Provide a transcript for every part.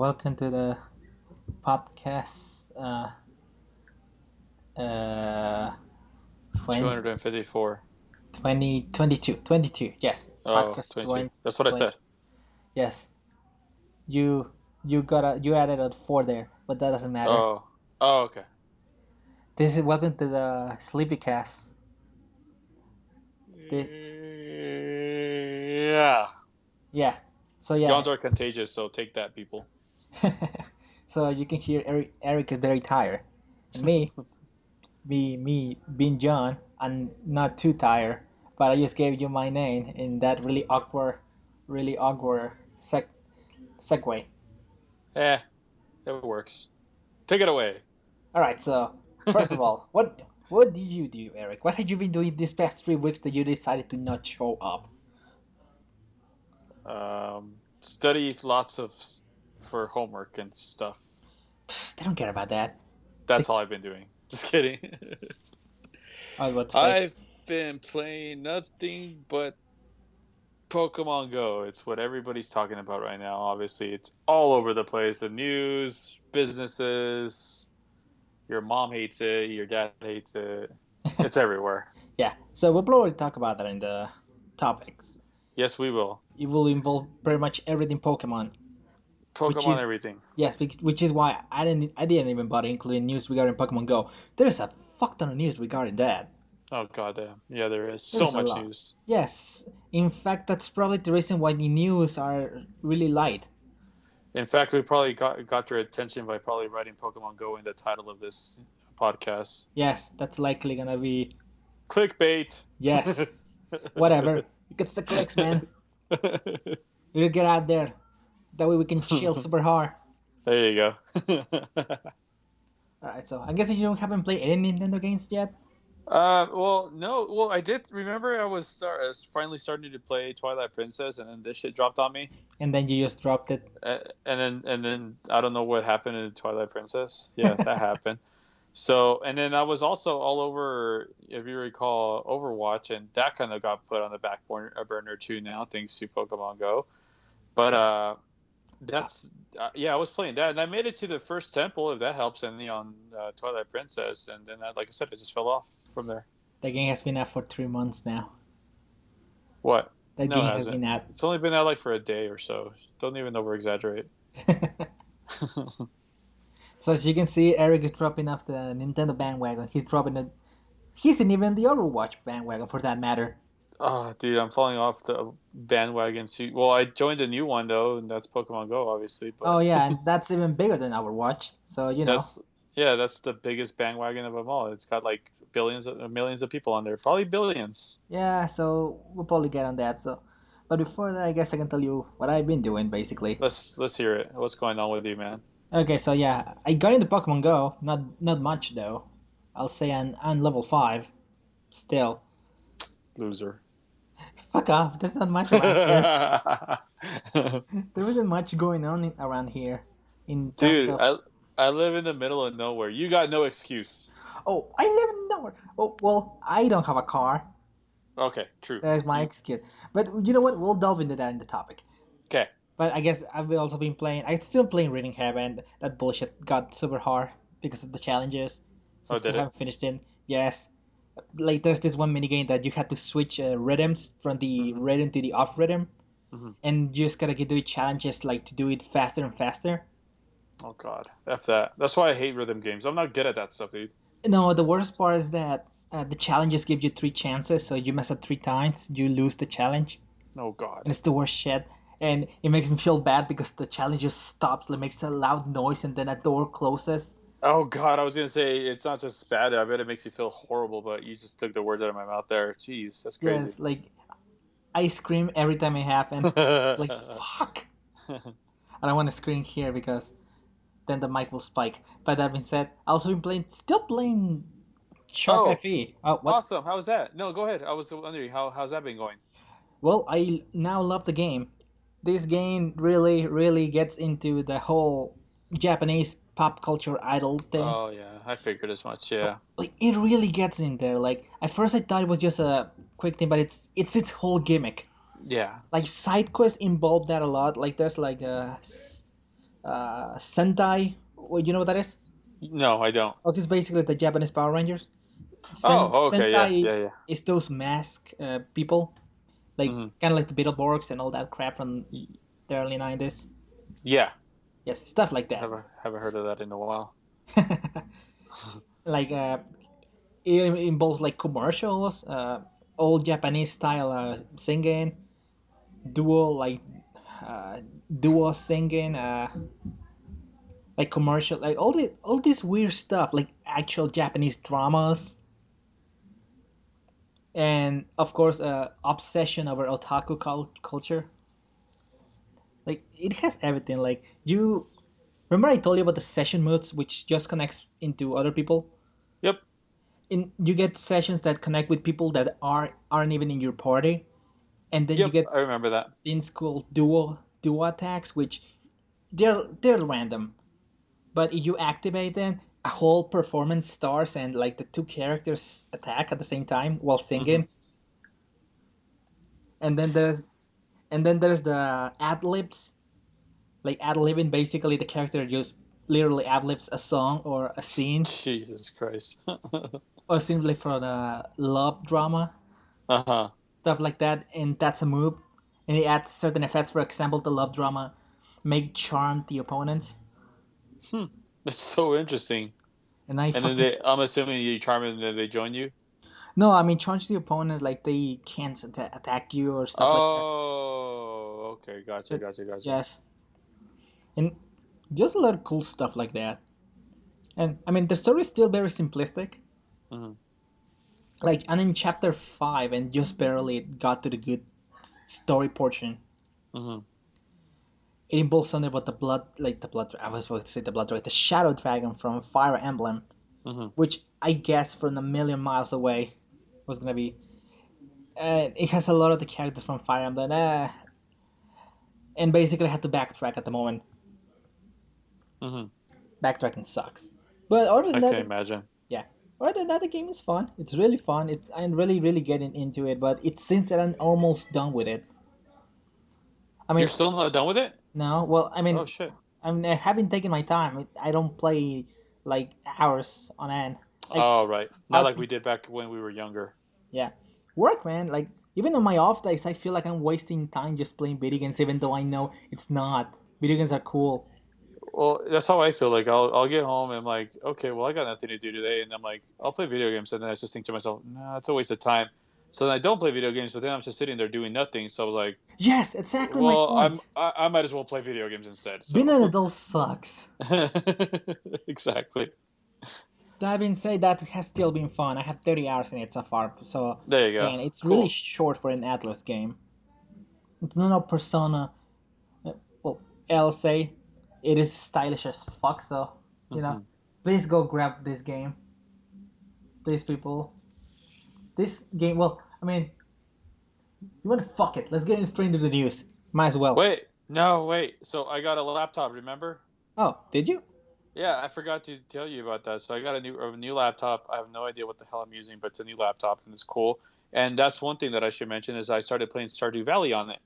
welcome to the podcast. Uh, 20, 254. 22, yes, Oh, podcast 22. 20, That's what I 20. said. Yes, you added a four there, but that doesn't matter. Oh. Oh, okay. This is welcome to the Sleepy Cast. The, Yeah. yeah, so yeah, Yawns are contagious, so take that, people. so you can hear Eric is very tired, and me being John, I'm not too tired, but I just gave you my name in that really awkward segue. Eh, it works. Take it away. All right, so first of all, what did you do, Eric? What have you been doing these past 3 weeks that you decided to not show up? Study lots for homework and stuff. Pfft, they don't care about that. They, That's all I've been doing. Just kidding. I was about to say, I've been playing nothing but Pokemon Go. It's what everybody's talking about right now. Obviously, it's all over the place. The news, businesses. Your mom hates it. Your dad hates it. It's everywhere. yeah. So we'll probably talk about that in the topics. Yes, we will. It will involve pretty much everything Pokemon, which Pokemon is everything. yes, which is why I didn't even bother including news regarding Pokemon Go. There's a fuck ton of news regarding that. Oh goddamn. Yeah, there is so There's a much lot. news. Yes, in fact, that's probably the reason why the news are really light. In fact, we probably got your attention by probably writing Pokemon Go in the title of this podcast. Yes, that's likely gonna be Clickbait. yes. Whatever. You get the clicks, man. We'll get out there. That way we can chill super hard. There you go. Alright, so I guess you don't haven't played any Nintendo games yet? Well, no. Well, I did remember I was finally starting to play Twilight Princess, and then this shit dropped on me. And then you just dropped it. And then I don't know what happened in Twilight Princess. Yeah, that happened. So, and then I was also all over, if you recall, Overwatch, and that kind of got put on the back burner too now, thanks to Pokemon Go. But that's yeah, I was playing that, and I made it to the first temple, if that helps any, on Twilight Princess, and then like I said, I just fell off from there. The game has been out for 3 months now. What? That No, it game has hasn't. been out. It's only been out like for a day or so. Don't even over exaggerate. So as you can see, Eric is dropping off the Nintendo bandwagon. He's dropping it. He's in even the Overwatch bandwagon for that matter. Oh, dude, I'm falling off the bandwagon. Well, I joined a new one though, and that's Pokemon Go, obviously. Oh But yeah, and that's even bigger than Overwatch. So that's yeah, that's the biggest bandwagon of them all. It's got like millions of people on there, probably billions. yeah. So we'll probably get on that. So, but before that, I guess I can tell you what I've been doing basically. Let's hear it. What's going on with you, man? Okay, so yeah, I got into Pokemon Go. Not much though. I'll say I'm level 5 still. Loser. Fuck off. There's not much around here. There isn't much going on around here in terms Dude, of. I live in the middle of nowhere. You got no excuse. Oh, I live in nowhere. Oh well, I don't have a car. Okay, true. There's my excuse. But you know what? We'll delve into that in the topic. Okay. But I guess I've also been playing. I'm still playing Reading Heaven. That bullshit got super hard because of the challenges. So Oh, still did it? haven't finished it. Yes. Like there's this one minigame that you had to switch rhythms from the Hmm. rhythm to the off rhythm, Hmm. and you just gotta do challenges like to do it faster and faster. Oh God, F that. That's why I hate rhythm games. I'm not good at that stuff, dude. No, the worst part is that the challenges give you 3 chances, so you mess up 3 times, you lose the challenge, Oh God. and it's the worst shit. And it makes me feel bad because the challenge just stops, like makes a loud noise, and then a door closes. Oh God, I was gonna say it's not just bad. I bet it makes you feel horrible, but you just took the words out of my mouth there. Jeez, that's crazy. Yes, like I scream every time it happens. Like fuck! I don't want to scream here because then the mic will spike. But that being said, I also been still playing Shark Oh, FE. Oh, what? awesome. How was that? No, go ahead. I was wondering how's that been going? Well, I now love the game. This game really, really gets into the whole Japanese pop culture idol thing. Oh yeah, I figured as much. Yeah. Like it really gets in there. Like at first I thought it was just a quick thing, but it's its whole gimmick. Yeah. Like side quests involve that a lot. Like there's like Sentai. Well, you know what that is? No, I don't. Okay, it's basically the Japanese Power Rangers. Oh, okay, yeah, Sentai yeah, yeah. is those mask people, like Hmm. kind of like the Beetleborgs and all that crap from the early 90s. Yeah, Yes, stuff like that. haven't heard of that in a while. Like it involves like commercials, old Japanese style singing, duo like uh, duo singing, like commercial, like all this weird stuff, like actual Japanese dramas, and of course, obsession over otaku culture. Like it has everything. Like you remember, I told you about the session modes, which just connects into other people. Yep, In you get sessions that connect with people that aren't even in your party, and then you yep, get I remember that. things called duo attacks, which they're random. But if you activate them, a whole performance starts, and like the two characters attack at the same time while Hmm. singing. And then there's the ad libs, like ad libbing. Basically, the character just literally ad libs a song or a scene, Jesus Christ. or simply for the love drama Uh-huh. stuff like that. And that's a move. And it adds certain effects. For example, the love drama make charm the opponents. Hmm. That's so interesting. And I And then fucking I'm assuming you charm them, then they join you. no, I mean charge the opponents like they can't attack you or stuff like that. Oh, okay, gotcha, So gotcha, gotcha. yes, and just a lot of cool stuff like that. And I mean the story is still very simplistic. Hmm. Like I'm in chapter 5 and just barely got to the good story portion. Hmm. It involves something about the blood, like the blood. I was about to say the blood dragon, the shadow dragon from Fire Emblem, Hmm. which I guess from a million miles away was gonna be. It has a lot of the characters from Fire Emblem, and basically I had to backtrack at the moment. Hmm. Backtracking sucks. But other than I that, can imagine. yeah. Other than that, the game is fun. It's really fun. I'm really getting into it, but it seems that I'm almost done with it. I You're mean, still not done with it? no. Well, I Oh mean, shit. I haven't taken my time. I don't play like hours on end. Like Oh right. Not like we RP, did back when we were younger. yeah, work, man. Like even on my off days, I feel like I'm wasting time just playing video games, even though I know it's not. Video games are cool. Well, that's how I feel. Like I'll get home and I'm like, okay, well I got nothing to do today, and I'm like, I'll play video games, and then I just think to myself, nah, it's a waste of time. So then I don't play video games, but then I'm just sitting there doing nothing. So I was like, Yes, exactly my well, point. I might as well play video games instead. Being So an adult sucks. exactly. That being said, that has still been fun. I have 30 hours in it so far, so There you go. again, it's really Cool. short for an Atlas game. It's not a Persona. uh, Well, I'll say it is stylish as fuck. So Hmm. please go grab this game, please, people. This game. Well, I mean, you want to fuck it? Let's get straight into the news. Might as well. Wait, no, wait. So I got a laptop. Remember? Oh, did you? Yeah, I forgot to tell you about that. So I got a new laptop. I have no idea what the hell I'm using, but it's a new laptop and it's cool. And that's one thing that I should mention is I started playing Stardew Valley on it.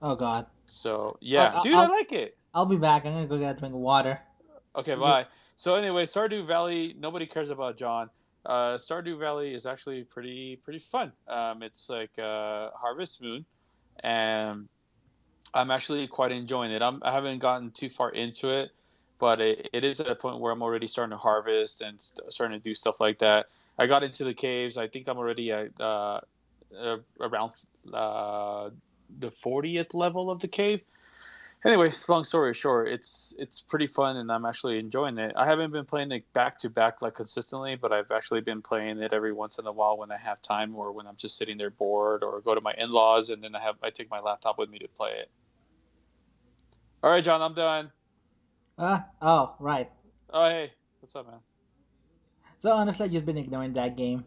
Oh God. So All right, yeah, dude, I like it. I'll be back. I'm gonna go get a drink of water. Okay, bye. So anyway, Stardew Valley. Nobody cares about John. Stardew Valley is actually pretty fun. It's like Harvest Moon, and I'm actually quite enjoying it. I haven't gotten too far into it, but it is at a point where I'm already starting to harvest and starting to do stuff like that. I got into the caves. I think I'm already at around uh, the 40th level of the cave. Anyway, long story short, it's pretty fun and I'm actually enjoying it. I haven't been playing it back to back like consistently, but I've actually been playing it every once in a while when I have time or when I'm just sitting there bored or go to my in-laws and then I take my laptop with me to play it. All right, John, I'm done. Oh, right. Oh, hey, what's up, man? So honestly, I've just been ignoring that game.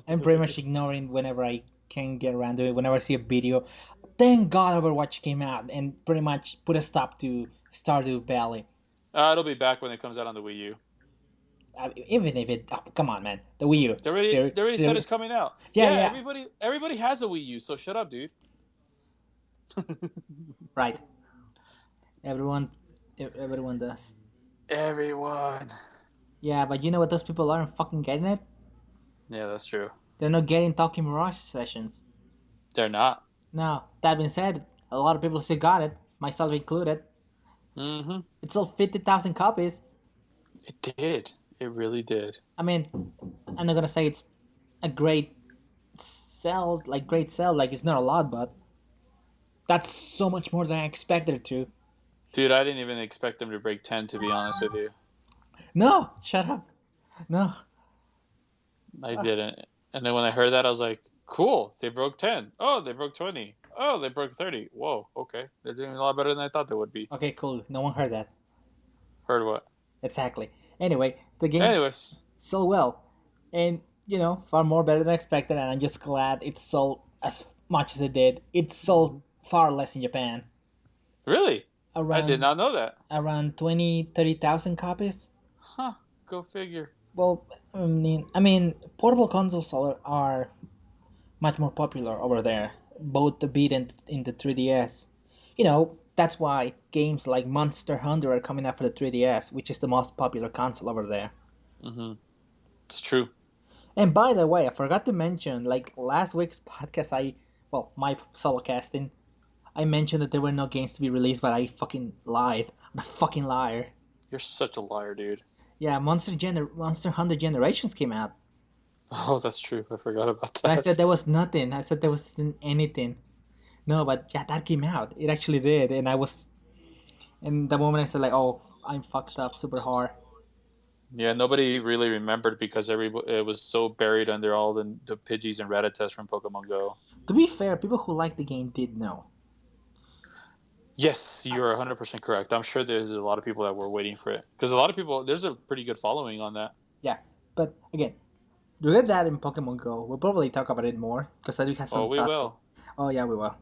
I'm pretty much ignoring whenever I can get around to it. Whenever I see a video, thank God Overwatch came out and pretty much put a stop to Stardew Valley. It'll be back when it comes out on the Wii U. Even if it, oh, come on, man, the Wii U, They already said it's coming out. yeah, Yeah, yeah, everybody has a Wii U, so shut up, dude. right. Everyone. Everyone does. Everyone. Yeah, but you know what? Those people aren't fucking getting it. Yeah, that's true. They're not getting Talking Mirage sessions. They're not. Now, that being said, a lot of people still got it, myself included. Mm-hmm. It sold 50,000 copies. It did. It really did. I mean, I'm not gonna say it's a great great sell, like it's not a lot, but that's so much more than I expected it to. Dude, I didn't even expect them to break 10, to be honest with you. No, shut up. No. I didn't. And then when I heard that, I was like, cool, they broke 10. Oh, they broke 20. Oh, they broke 30. Whoa, okay. They're doing a lot better than I thought they would be. Okay, cool. No one heard that. Heard what? Exactly. Anyway, the game Anyways, sold well, and far more better than expected. And I'm just glad it sold as much as it did. It sold far less in Japan, really? I did around not know that. 30,000 copies. Huh, go figure. Well, I mean, portable consoles are much more popular over there, both the Beat and in the 3DS. That's why games like Monster Hunter are coming out for the 3DS, which is the most popular console over there. Mm-hmm. It's true. And by the way, I forgot to mention, like last week's podcast, my solo casting, I mentioned that there were no games to be released, but I fucking lied. I'm a fucking liar. You're such a liar, dude. Yeah, Monster Hunter Generations came out, Oh, that's true. I forgot about and I that. said there was nothing. I said there wasn't anything. No, but yeah, that came out. It actually did, and I was, and the moment I said like, oh, I'm fucked up super hard. Yeah, nobody really remembered because it was so buried under all the Pidgeys and Rattatas from Pokemon Go. To be fair, people who liked the game did know. Yes, Uh, you're 100% correct. I'm sure there's a lot of people that were waiting for it because a lot of people. There's a pretty good following on that. yeah, but again, look at that in Pokemon Go. We'll probably talk about it more because I do have Oh, some we thoughts. will. Oh yeah, we will.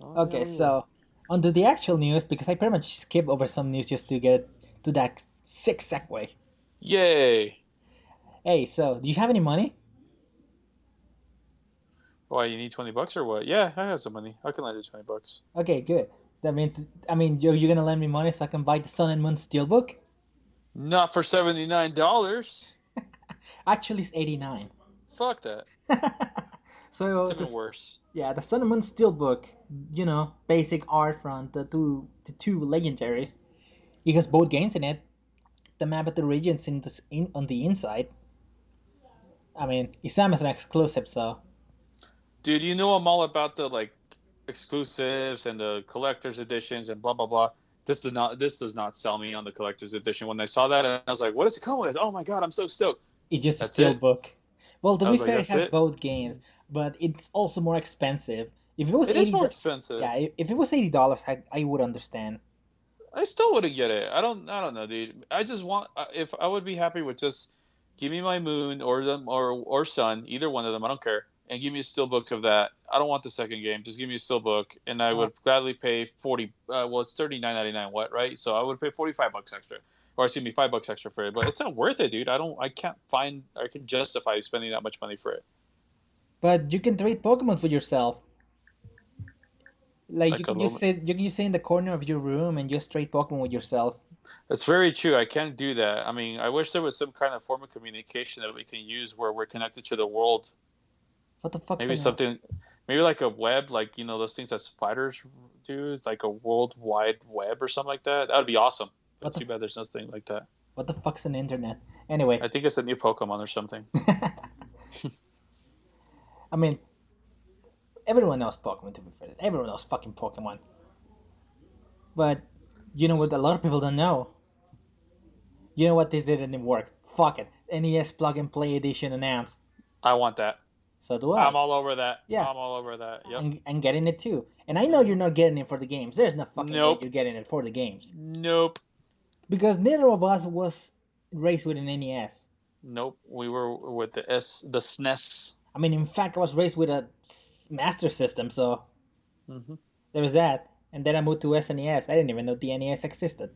Oh yeah, Okay, we will. so onto the actual news because I pretty much skip over some news just to get to that sick segue. Yay! Hey, so do you have any money? Why, you need $20 or what? Yeah, I have some money. I can lend you $20. Okay, good. That means I mean you're gonna lend me money so I can buy the Sun and Moon Steelbook. Not for $79. Actually, it's 89. Fuck that. That's So even this worse. yeah, the Sun and Moon Steelbook, basic art from the two legendaries. It has both games in it. The map of the regions on the inside. I mean, it's Amazon exclusive, so Dude, you know I'm all about the like exclusives and the collector's editions and blah blah blah. This does not sell me on the collector's edition. When I saw that, I was like, "What does it come with?" Oh my god, I'm so stoked. it's just a That's it. Steelbook. Well, to I be was like, fair, it "That's has it." both games, but it's also more expensive. If it was It is 80, more expensive. yeah, if it was $80, I would understand. I still wouldn't get it. I don't know, dude. I just want if I would be happy with just give me my moon or them or sun, either one of them. I don't care, and give me a steelbook of that. I don't want the second game. Just give me a steelbook, and I Uh, would gladly pay 40. Well, it's 39.99. What, right? So I would pay $45 extra, or excuse me, $5 extra for it. But it's not worth it, dude. I can't find. I can justify spending that much money for it. but you can trade Pokemon for yourself. Like Like a little. you can just sit in the corner of your room and just trade Pokemon with yourself. That's very true. I can't do that. I mean, I wish there was some kind of form of communication that we can use where we're connected to the world. What the fuck's Maybe an something, maybe like a web, like those things that spiders do, like a world wide web or something like that. That would be awesome. what But the too bad there's nothing like that. what the fuck's an internet? Anyway, I think it's a new Pokemon or something. I mean, everyone knows Pokemon to be fair. Everyone knows fucking Pokemon. But you know what? A lot of people don't know. You know what? This didn't work. Fuck it. NES Plug and Play Edition announced. I want that. So do I. I'm all over that. Yeah, I'm all over that. Yep. and getting it too. And I know Hmm. you're not getting it for the games. There's no fucking way Nope. you're getting it for the games Nope. because neither of us was raised with an NES. Nope. We were with the SNES. I mean, in fact, I was raised with a Master System, so Hmm. there was that. And then I moved to SNES. I didn't even know the NES existed.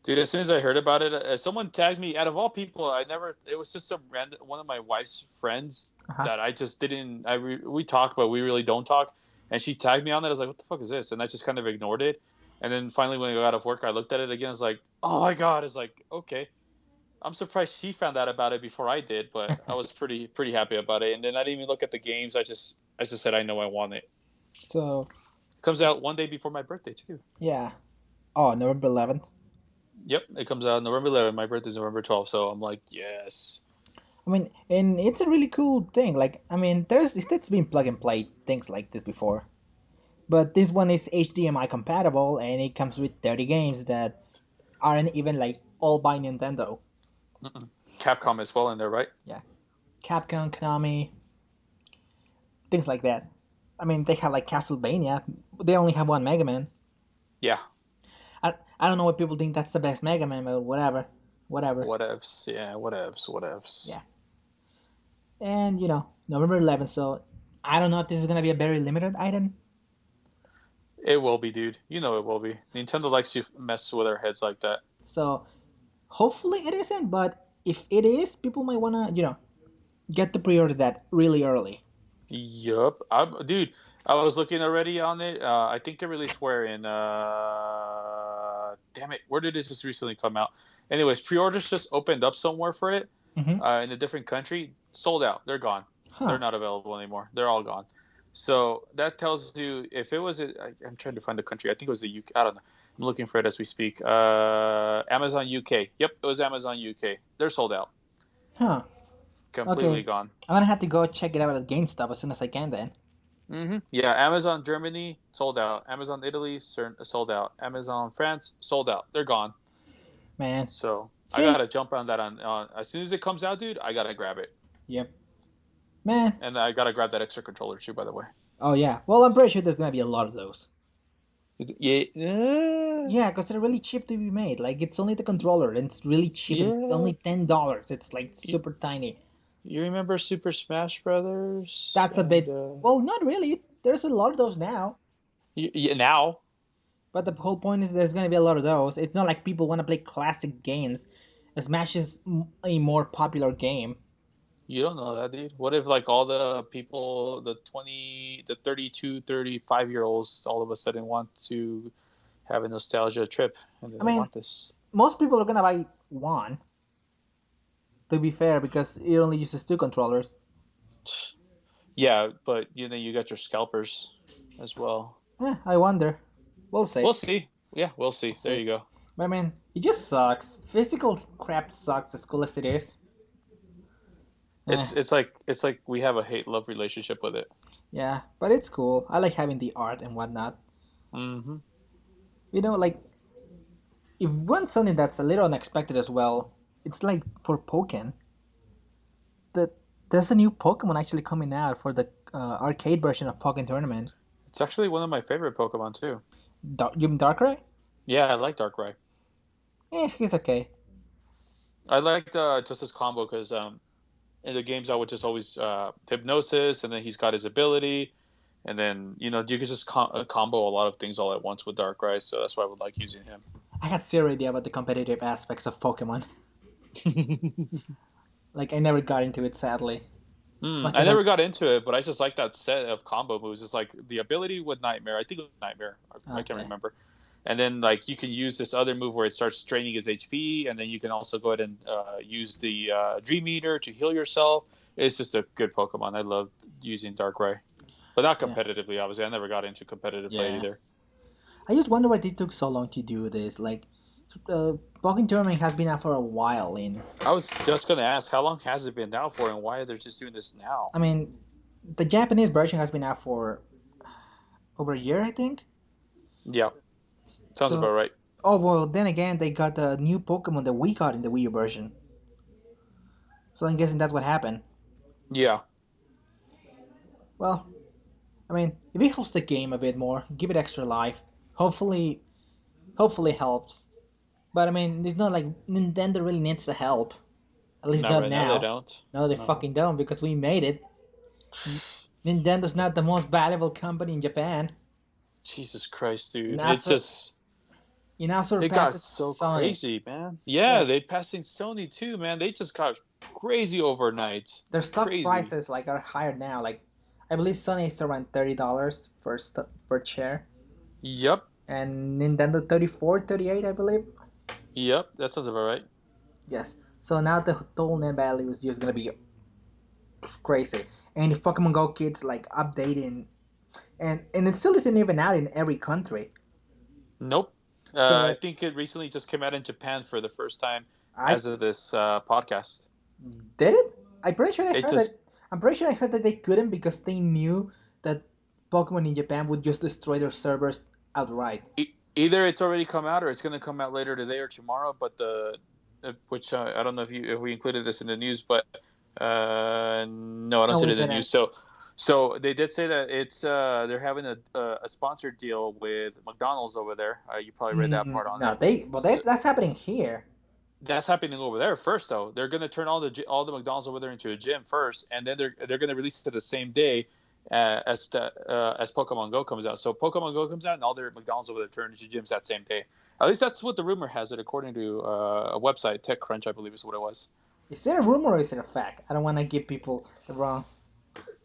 Dude, as soon as I heard about it, someone tagged me. Out of all people, I never. It was just some random one of my wife's friends Uh-huh. that I just didn't. We talk, but we really don't talk. And she tagged me on that. I was like, "What the fuck is this?" And I just kind of ignored it. And then finally, when I got off work, I looked at it again. I was like, oh my god! It's like, okay. I'm surprised she found out about it before I did, but I was pretty happy about it. And then I didn't even look at the games. I just said I know I want it. So It comes out one day before my birthday too. yeah. Oh, November 11th. Yep, it comes out November 11th. My birthday's November 12th, so I'm like, yes. I mean, and it's a really cool thing. Like, I mean, it's been plug and play things like this before, but this one is HDMI compatible, and it comes with 30 games that aren't even like all by Nintendo. Mm-mm. Capcom as well in there, right? Yeah, Capcom, Konami, things like that. I mean, they have like Castlevania. They only have one Mega Man. Yeah. I don't know why people think that's the best Mega Man, but whatever, whatever. Whatevs. Yeah, whatevs. Whatevs. Yeah, and November 11th. So I don't know if this is gonna be a very limited item. It will be, dude. You know it will be. Nintendo likes to mess with our heads like that. So hopefully it isn't, but if it is, people might wanna get to pre-order that really early. Yup. Dude, I was looking already on it. I think it released where in damn it, where did it just recently come out? Anyways, pre-orders just opened up somewhere for it, Mm-hmm. in a different country. Sold out. They're gone. They're Huh. not available anymore. They're all gone. So that tells you if it was I'm trying to find the country. I think it was the UK. I don't know. I'm looking for it as we speak. Amazon UK. Yep, it was Amazon UK. They're sold out. Huh. Completely Okay. gone. I'm gonna have to go check it out at GameStop as soon as I can then. Yeah, Amazon Germany sold out. Amazon Italy sold out. Amazon France sold out. They're gone. Man. So I See? gotta jump on that on as soon as it comes out, dude. I gotta grab it, Yep. Man. and I gotta grab that extra controller too. By the way. Oh yeah. Well, I'm pretty sure there's gonna be a lot of those. Yeah. Yeah, because they're really cheap to be made. Like it's only the controller, and it's really cheap, and it's Yeah. only $10. It's like You, super tiny. you remember Super Smash Brothers That's a and bit. Well, not really. There's a lot of those now. now But the whole point is there's gonna be a lot of those. It's not like people want to play classic games. Smash is a more popular game. you don't know that, dude. What if like all the people, the 32, 35 year olds, all of a sudden want to have a nostalgia trip and then I they mean, want this? most people are gonna buy one. To be fair, because it only uses two controllers. Yeah, but you got your scalpers as well. I wonder. We'll see. We'll see. Yeah, we'll We'll see. There see. you go. But I mean, it just sucks. Physical crap sucks as cool as it is. Eh, It's like we have a hate love relationship with it. yeah, but it's cool. I like having the art and whatnot. Hmm. Like if you want something that's a little unexpected as well, it's like for Pokken. The, there's a new Pokemon actually coming out for the arcade version of Pokken Tournament. It's actually one of my favorite Pokemon too. You mean Darkrai? Yeah, I like Darkrai. He's okay. I liked just his combo because in the games I would just always hypnosis, and then he's got his ability, and then you could just combo a lot of things all at once with Darkrai. So that's why I would like using him. I had zero idea about the competitive aspects of Pokemon. Like I never got into it, sadly. As much I as I never got into it, but I just like that set of combo moves. It's like the ability with Nightmare. I think it was Nightmare. I can't okay. remember. And then like you can use this other move where it starts draining his HP, and then you can also go ahead and use the Dream Eater to heal yourself. It's just a good Pokemon. I love using Darkrai, but not Yeah. competitively. Obviously, I never got into competitive play Yeah. either. I just wonder why they took so long to do this. Like, Pokemon Tournament has been out for a while. I was just gonna ask, how long has it been now for, and why they're just doing this now? I mean, the Japanese version has been out for over a year, I think. Yeah, sounds about So, right. oh well. Then again, they got the new Pokemon that we got in the Wii U version. So I'm guessing that's what happened. Yeah, Well, I mean, if it helps the game a bit more, give it extra life. Hopefully, helps. But I mean, it's not like Nintendo really needs the help. At least not not right now. They now. don't. No, they No. fucking don't because we made it. Nintendo's not the most valuable company in Japan. Jesus Christ, dude! Not It's so, just it now it got surpasses so Sony. crazy, man. Yeah, Yes, they passing Sony too, man. They just got crazy overnight. their stock Crazy. prices like are higher now. Like, I believe Sony is around $30 per per share. Yep. and Nintendo 34, 38, I believe. Yep, that sounds about right. Yes. So now the total net value is just gonna be crazy. And if Pokemon Go keeps like updating, and it still isn't even out in every country. Nope. I So think it recently just came out in Japan for the first time I as of this podcast. did it. I'm pretty sure I It heard that. just I'm pretty sure I heard that they couldn't because they knew that Pokemon in Japan would just destroy their servers outright. either it's already come out or it's going to come out later today or tomorrow. But the which I don't know if we included this in the news, but no, I don't No, see it we in the news. didn't. So they did say that it's they're having a sponsored deal with McDonald's over there. You probably read that part on No, it. they So, that's happening here. that's happening over there first, though. They're going to turn all the McDonald's over there into a gym first, and then they're going to release it the same day as Pokemon Go comes out. So Pokemon Go comes out, and all their McDonald's over there turn into gyms that same day. At least that's what the rumor has it, according to a website, TechCrunch, I believe is what it was. Is it a rumor or is it a fact? I don't want to give people the wrong.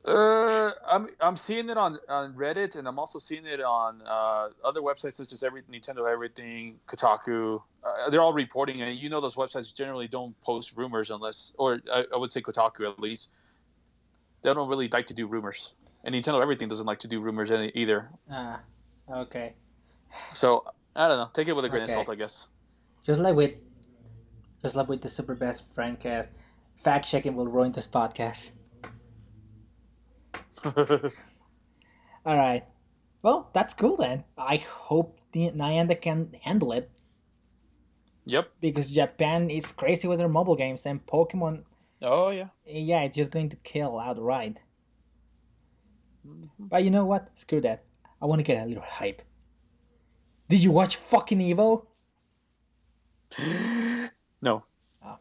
I'm seeing it on Reddit, and I'm also seeing it on other websites such as Nintendo Everything, Kotaku. They're all reporting it. You know, those websites generally don't post rumors unless, or I would say Kotaku at least. They don't really like to do rumors, and Nintendo Everything doesn't like to do rumors either. Ah, okay, So I don't know. Take it with a grain of okay. salt, I guess. Just like with just like with the super best friend cast, fact checking will ruin this podcast. All right. Well, that's cool then. I hope the Niantic can handle it Yep. because Japan is crazy with their mobile games and Pokemon. Oh yeah. Yeah, it's just going to kill outright. Mm-hmm. But you know what? Screw that. I want to get a little hype. Did you watch fucking Evo? No. Oh,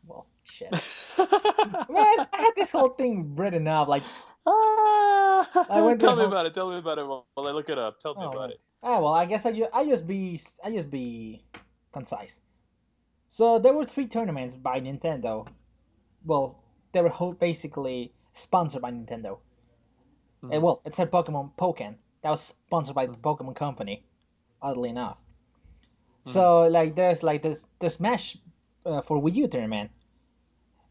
well, shit. Man, I had this whole thing written up. Like, I went to the Tell me whole. about it. Tell me about it while I look it up. Tell me Oh about man. it. Ah, well, I guess I just be concise. So there were three tournaments by Nintendo. Well, they were basically sponsored by Nintendo. Mm-hmm. Well, it said Pokken. That was sponsored by the Mm-hmm. Pokemon Company. Oddly enough. Mm-hmm. So there's like this the Smash for Wii U tournament.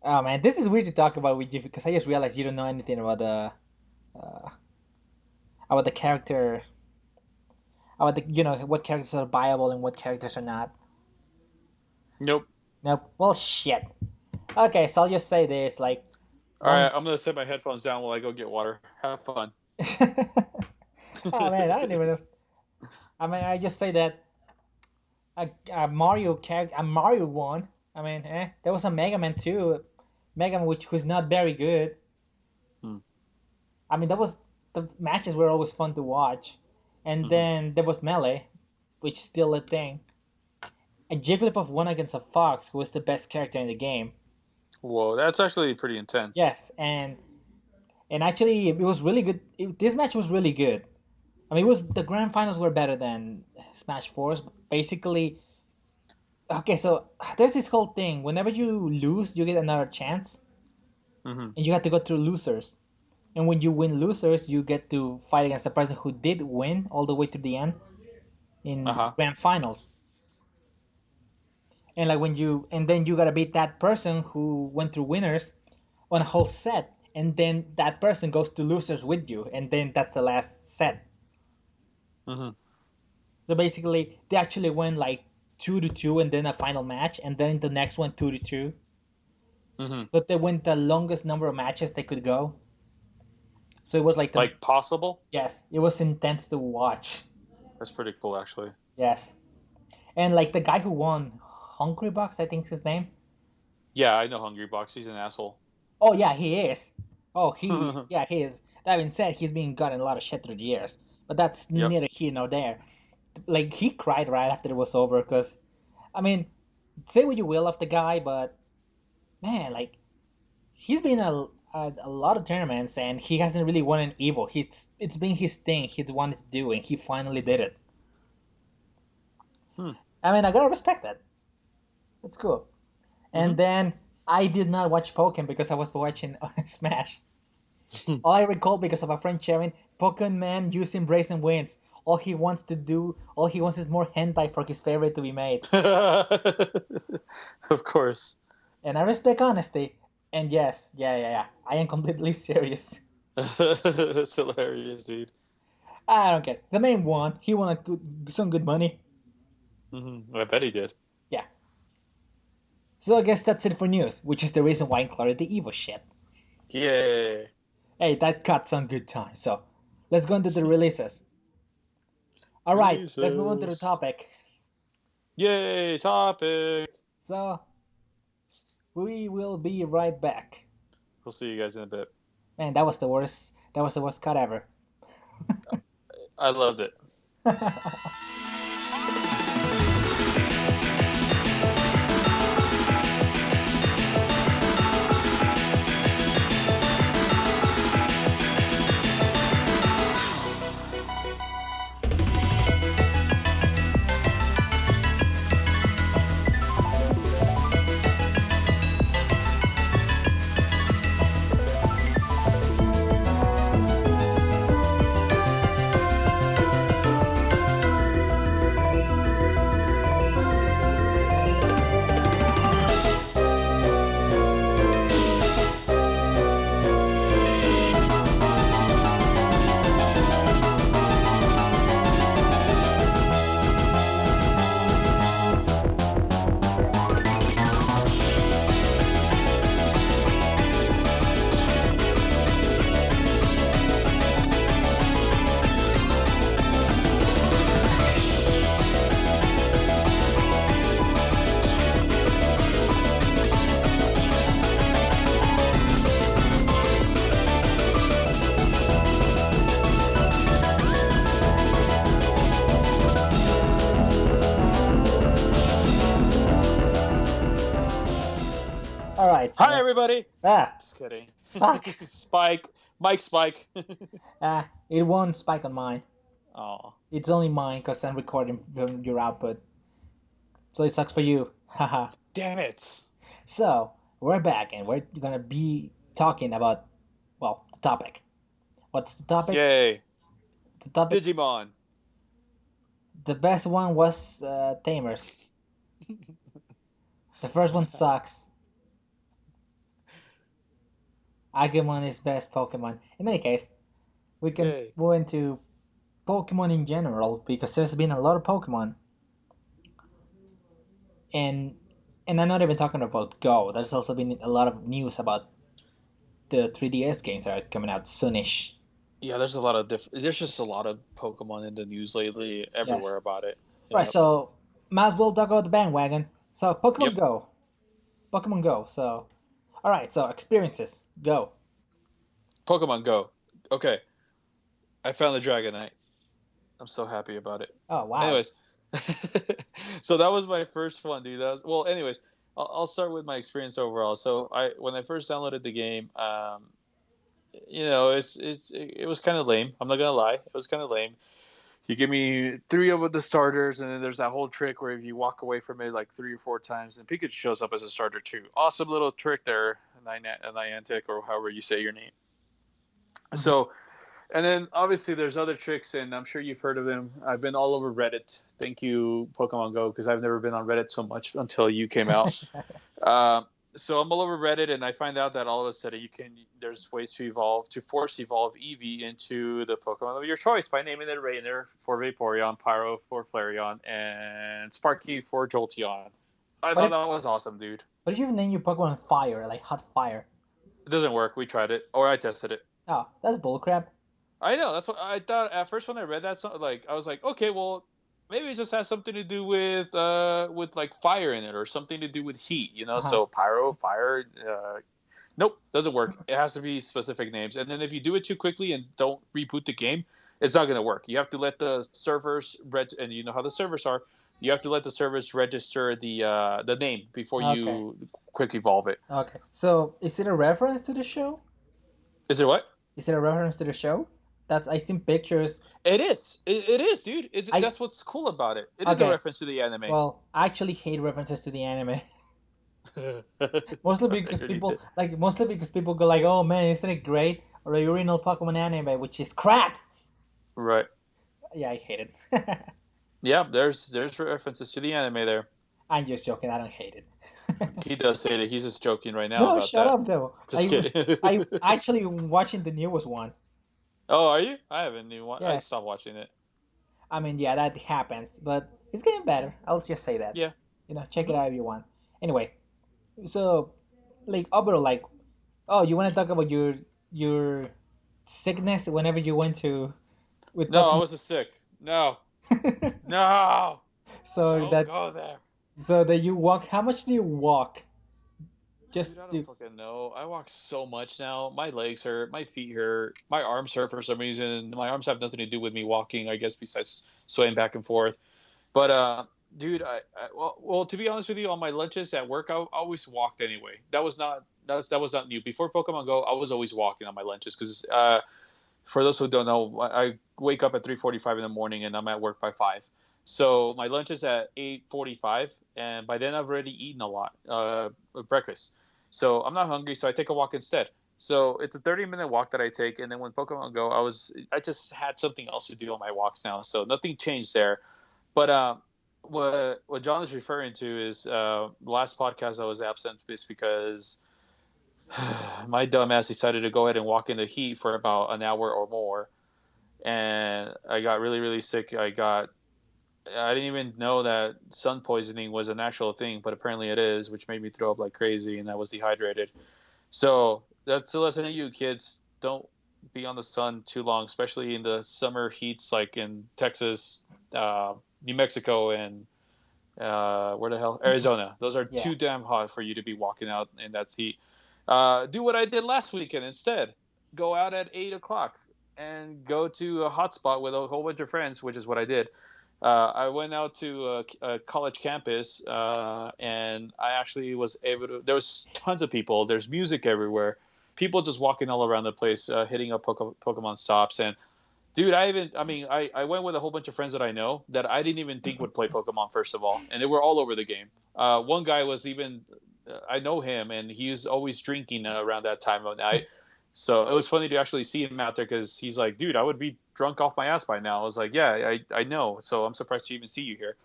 Oh man, this is weird to talk about Wii U because I just realized you don't know anything uh, about the character, about the what characters are viable and what characters are not. Nope. Nope. Well, shit. Okay, so I'll just say this: like All right, long. I'm gonna set my headphones down while I go get water. Have fun. Oh man, I don't even know. I mean, I just say that a Mario character, a Mario one. I mean, there was a Mega Man too, Mega Man which was not very good. Hmm. I mean, that was the matches were always fun to watch, and Mm-hmm. then there was Melee, which is still a thing. A Jigglypuff won against a Fox, who was the best character in the game. Whoa, that's actually pretty intense. Yes, and actually it was really good. This match was really good. I mean, it was the grand finals were better than Smash Fours. Basically, okay, so there's this whole thing. Whenever you lose, you get another chance, Mm-hmm. and you have to go through losers. And when you win losers, you get to fight against the person who did win all the way to the end Uh in huh. grand finals. And like and then you gotta beat that person who went through winners on a whole set, and then that person goes to losers with you, and then that's the last set. Mm-hmm. So basically, they actually went like 2-2, and then a final match, and then the next one 2-2. Mm-hmm. So they went the longest number of matches they could go. So it was like the Like possible? yes, it was intense to watch. That's pretty cool, actually. Yes, and like the guy who won, Hungry Box, I think is his name. Yeah, I know Hungry Box. He's an asshole. Oh yeah, he is. Oh he is. That being said, he's been gotten a lot of shit through the years, but that's Yep. neither here nor there. Like he cried right after it was over because, I mean, say what you will of the guy, but man, like he's been a lot of tournaments and he hasn't really won an Evo. It's been his thing. He's wanted to do, and he finally did it. Hmm. I mean, I gotta respect that. That's cool. Mm-hmm. And then I did not watch Pokemon because I was watching Smash. All I recall because of a friend sharing Pokemon using Brazen Winds. all he wants to do, all he wants is more hentai for his favorite to be made. Of course. And I respect honesty. And yes, yeah. I am completely serious. It's hilarious, dude. I don't care. The main one, he won some good money. I bet he did. Yeah. So I guess that's it for news, which is the reason why I included the Evo shit. Yay. Hey, that cut some good time. So let's go into the releases. All right, let's move on to the Releases. topic. Yay, topic. So we will be right back. We'll see you guys in a bit. Man, that was the worst. That was the worst cut ever. I loved it. All right. Hi, So everybody. ah, Just kidding. fuck. Spike. Mike Spike. It won't spike on mine. Oh. It's only mine because I'm recording from your output. So it sucks for you. Haha. Damn it. So we're back and we're gonna be talking about, well, the topic. What's the topic? Yay. The topic. Digimon. The best one was Tamers. The first one sucks. Agumon is best Pokemon. In any case, we can Yay. go into Pokemon in general because there's been a lot of Pokemon. And I'm not even talking about Go. There's also been a lot of news about the 3DS games that are coming out soonish. Yeah, there's a lot of there's just a lot of Pokemon in the news lately, everywhere Yes. about it. Right, Yep. so might as well talk about the bandwagon. So Pokemon Yep. Go. Pokemon Go. So alright, so experiences. Go. Pokemon Go. Okay. I found the Dragonite. I'm so happy about it. Oh wow. Anyways, so that was my first one, dude. That was, well, anyways, I'll start with my experience overall. So when I first downloaded the game, it was kind of lame. I'm not gonna lie, it was kind of lame. You give me 3 of the starters, and then there's that whole trick where if you walk away from it like 3 or 4 times, then Pikachu shows up as a starter too. Awesome little trick there, Niantic, or however you say your name. Mhm. So, and then obviously there's other tricks, and I'm sure you've heard of them. I've been all over Reddit. Thank you, Pokemon Go, because I've never been on Reddit so much until you came out. So I'm all over Reddit, and I find out that all of a sudden there's ways to force evolve Eevee into the Pokemon of your choice by naming it Rainer for Vaporeon, Pyro for Flareon, and Sparky for Jolteon. I thought that was awesome, dude. What if you name your Pokemon Fire, like Hot Fire? It doesn't work. We tried it, or I tested it. Oh, that's bullcrap. I know. That's what I thought at first when I read that. Like, I was like, okay, well, maybe it just has something to do with like fire in it, or something to do with heat, you know? Uh-huh. So pyro, fire. Nope, doesn't work. It has to be specific names. And then if you do it too quickly and don't reboot the game, it's not going to work. You have to let the servers and you know how the servers are. You have to let the servers register the name before you quick evolve it. Okay. So is it a reference to the show? Is it what? Is it a reference to the show? That's I seen pictures. It is. It is, dude. That's what's cool about it. It is a reference to the anime. Well, I actually hate references to the anime. Mostly because people go like, "Oh man, isn't it great?" Or the original Pokemon anime, which is crap. Right. Yeah, I hate it. Yeah, there's references to the anime there. I'm just joking. I don't hate it. He does say that he's just joking right now No, about shut that. up though. Just kidding. I actually watching the newest one. Oh, are you? I haven't even. I Yes. stopped watching it. I mean, yeah, that happens, but it's getting better. I'll just say that. Yeah. Check it Hmm. out if you want. Anyway, so like overall, like, oh, you want to talk about your sickness whenever you went to with No, I Pokemon? was just sick. No, no, so don't that go there. so that you walk. How much do you walk? Dude, Just I don't to. fucking know. I walk so much now. My legs hurt. My feet hurt. My arms hurt for some reason. My arms have nothing to do with me walking, I guess, besides swaying back and forth. But dude, well, to be honest with you, on my lunches at work, I always walked anyway. That was not new. Before Pokemon Go, I was always walking on my lunches because for those who don't know, I wake up at 3:45 in the morning and I'm at work by 5. So my lunch is at 8:45, and by then I've already eaten a lot breakfast. So I'm not hungry, so I take a walk instead. So it's a 30-minute walk that I take, and then when Pokemon Go, I just had something else to do on my walks now, so nothing changed there. But what John is referring to is the last podcast I was absent is because my dumbass decided to go ahead and walk in the heat for about an hour or more, and I got really really sick. I didn't even know that sun poisoning was an actual thing, but apparently it is, which made me throw up like crazy, and I was dehydrated. So that's a lesson to you kids: don't be on the sun too long, especially in the summer heats like in Texas, New Mexico, and where the hell, Arizona. Those are Yeah. too damn hot for you to be walking out in that heat. Do what I did last weekend instead. Go out at 8 o'clock and go to a hotspot with a whole bunch of friends, which is what I did. I went out to a college campus, and I actually was able to. There was tons of people. There's music everywhere. People just walking all around the place, hitting up Pokemon stops, and dude, I went with a whole bunch of friends that I know that I didn't even think would play Pokemon, first of all, and they were all over the game. One guy was even, I know him, and he was always drinking around that time of night. So it was funny to actually see him out there because he's like, dude, I would be drunk off my ass by now. I was like, yeah, I know. So I'm surprised to even see you here.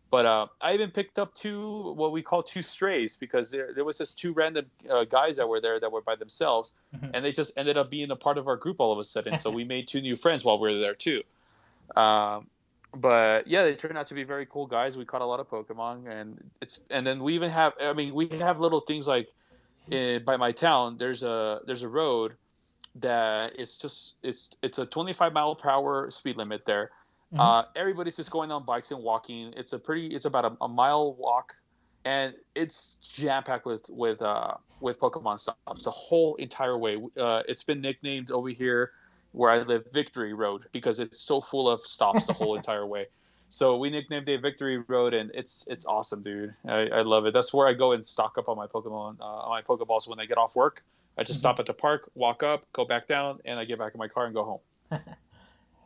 But I even picked up two, what we call two strays, because there was just two random guys that were there that were by themselves, and they just ended up being a part of our group all of a sudden. So we made two new friends while we were there too. Um, but yeah, they turned out to be very cool guys. We caught a lot of Pokemon, and then we even have, I mean, we have little things like by my town. There's a road that it's a 25 mile per hour speed limit there. Hmm. Everybody's just going on bikes and walking. It's about a mile walk, and it's jam packed with Pokemon stops the whole entire way. It's been nicknamed over here where I live Victory Road because it's so full of stops the whole entire way. So we nicknamed it Victory Road, and it's awesome, dude. I love it. That's where I go and stock up on my Pokemon, on my Pokeballs when I get off work. I just stop at the park, walk up, go back down, and I get back in my car and go home.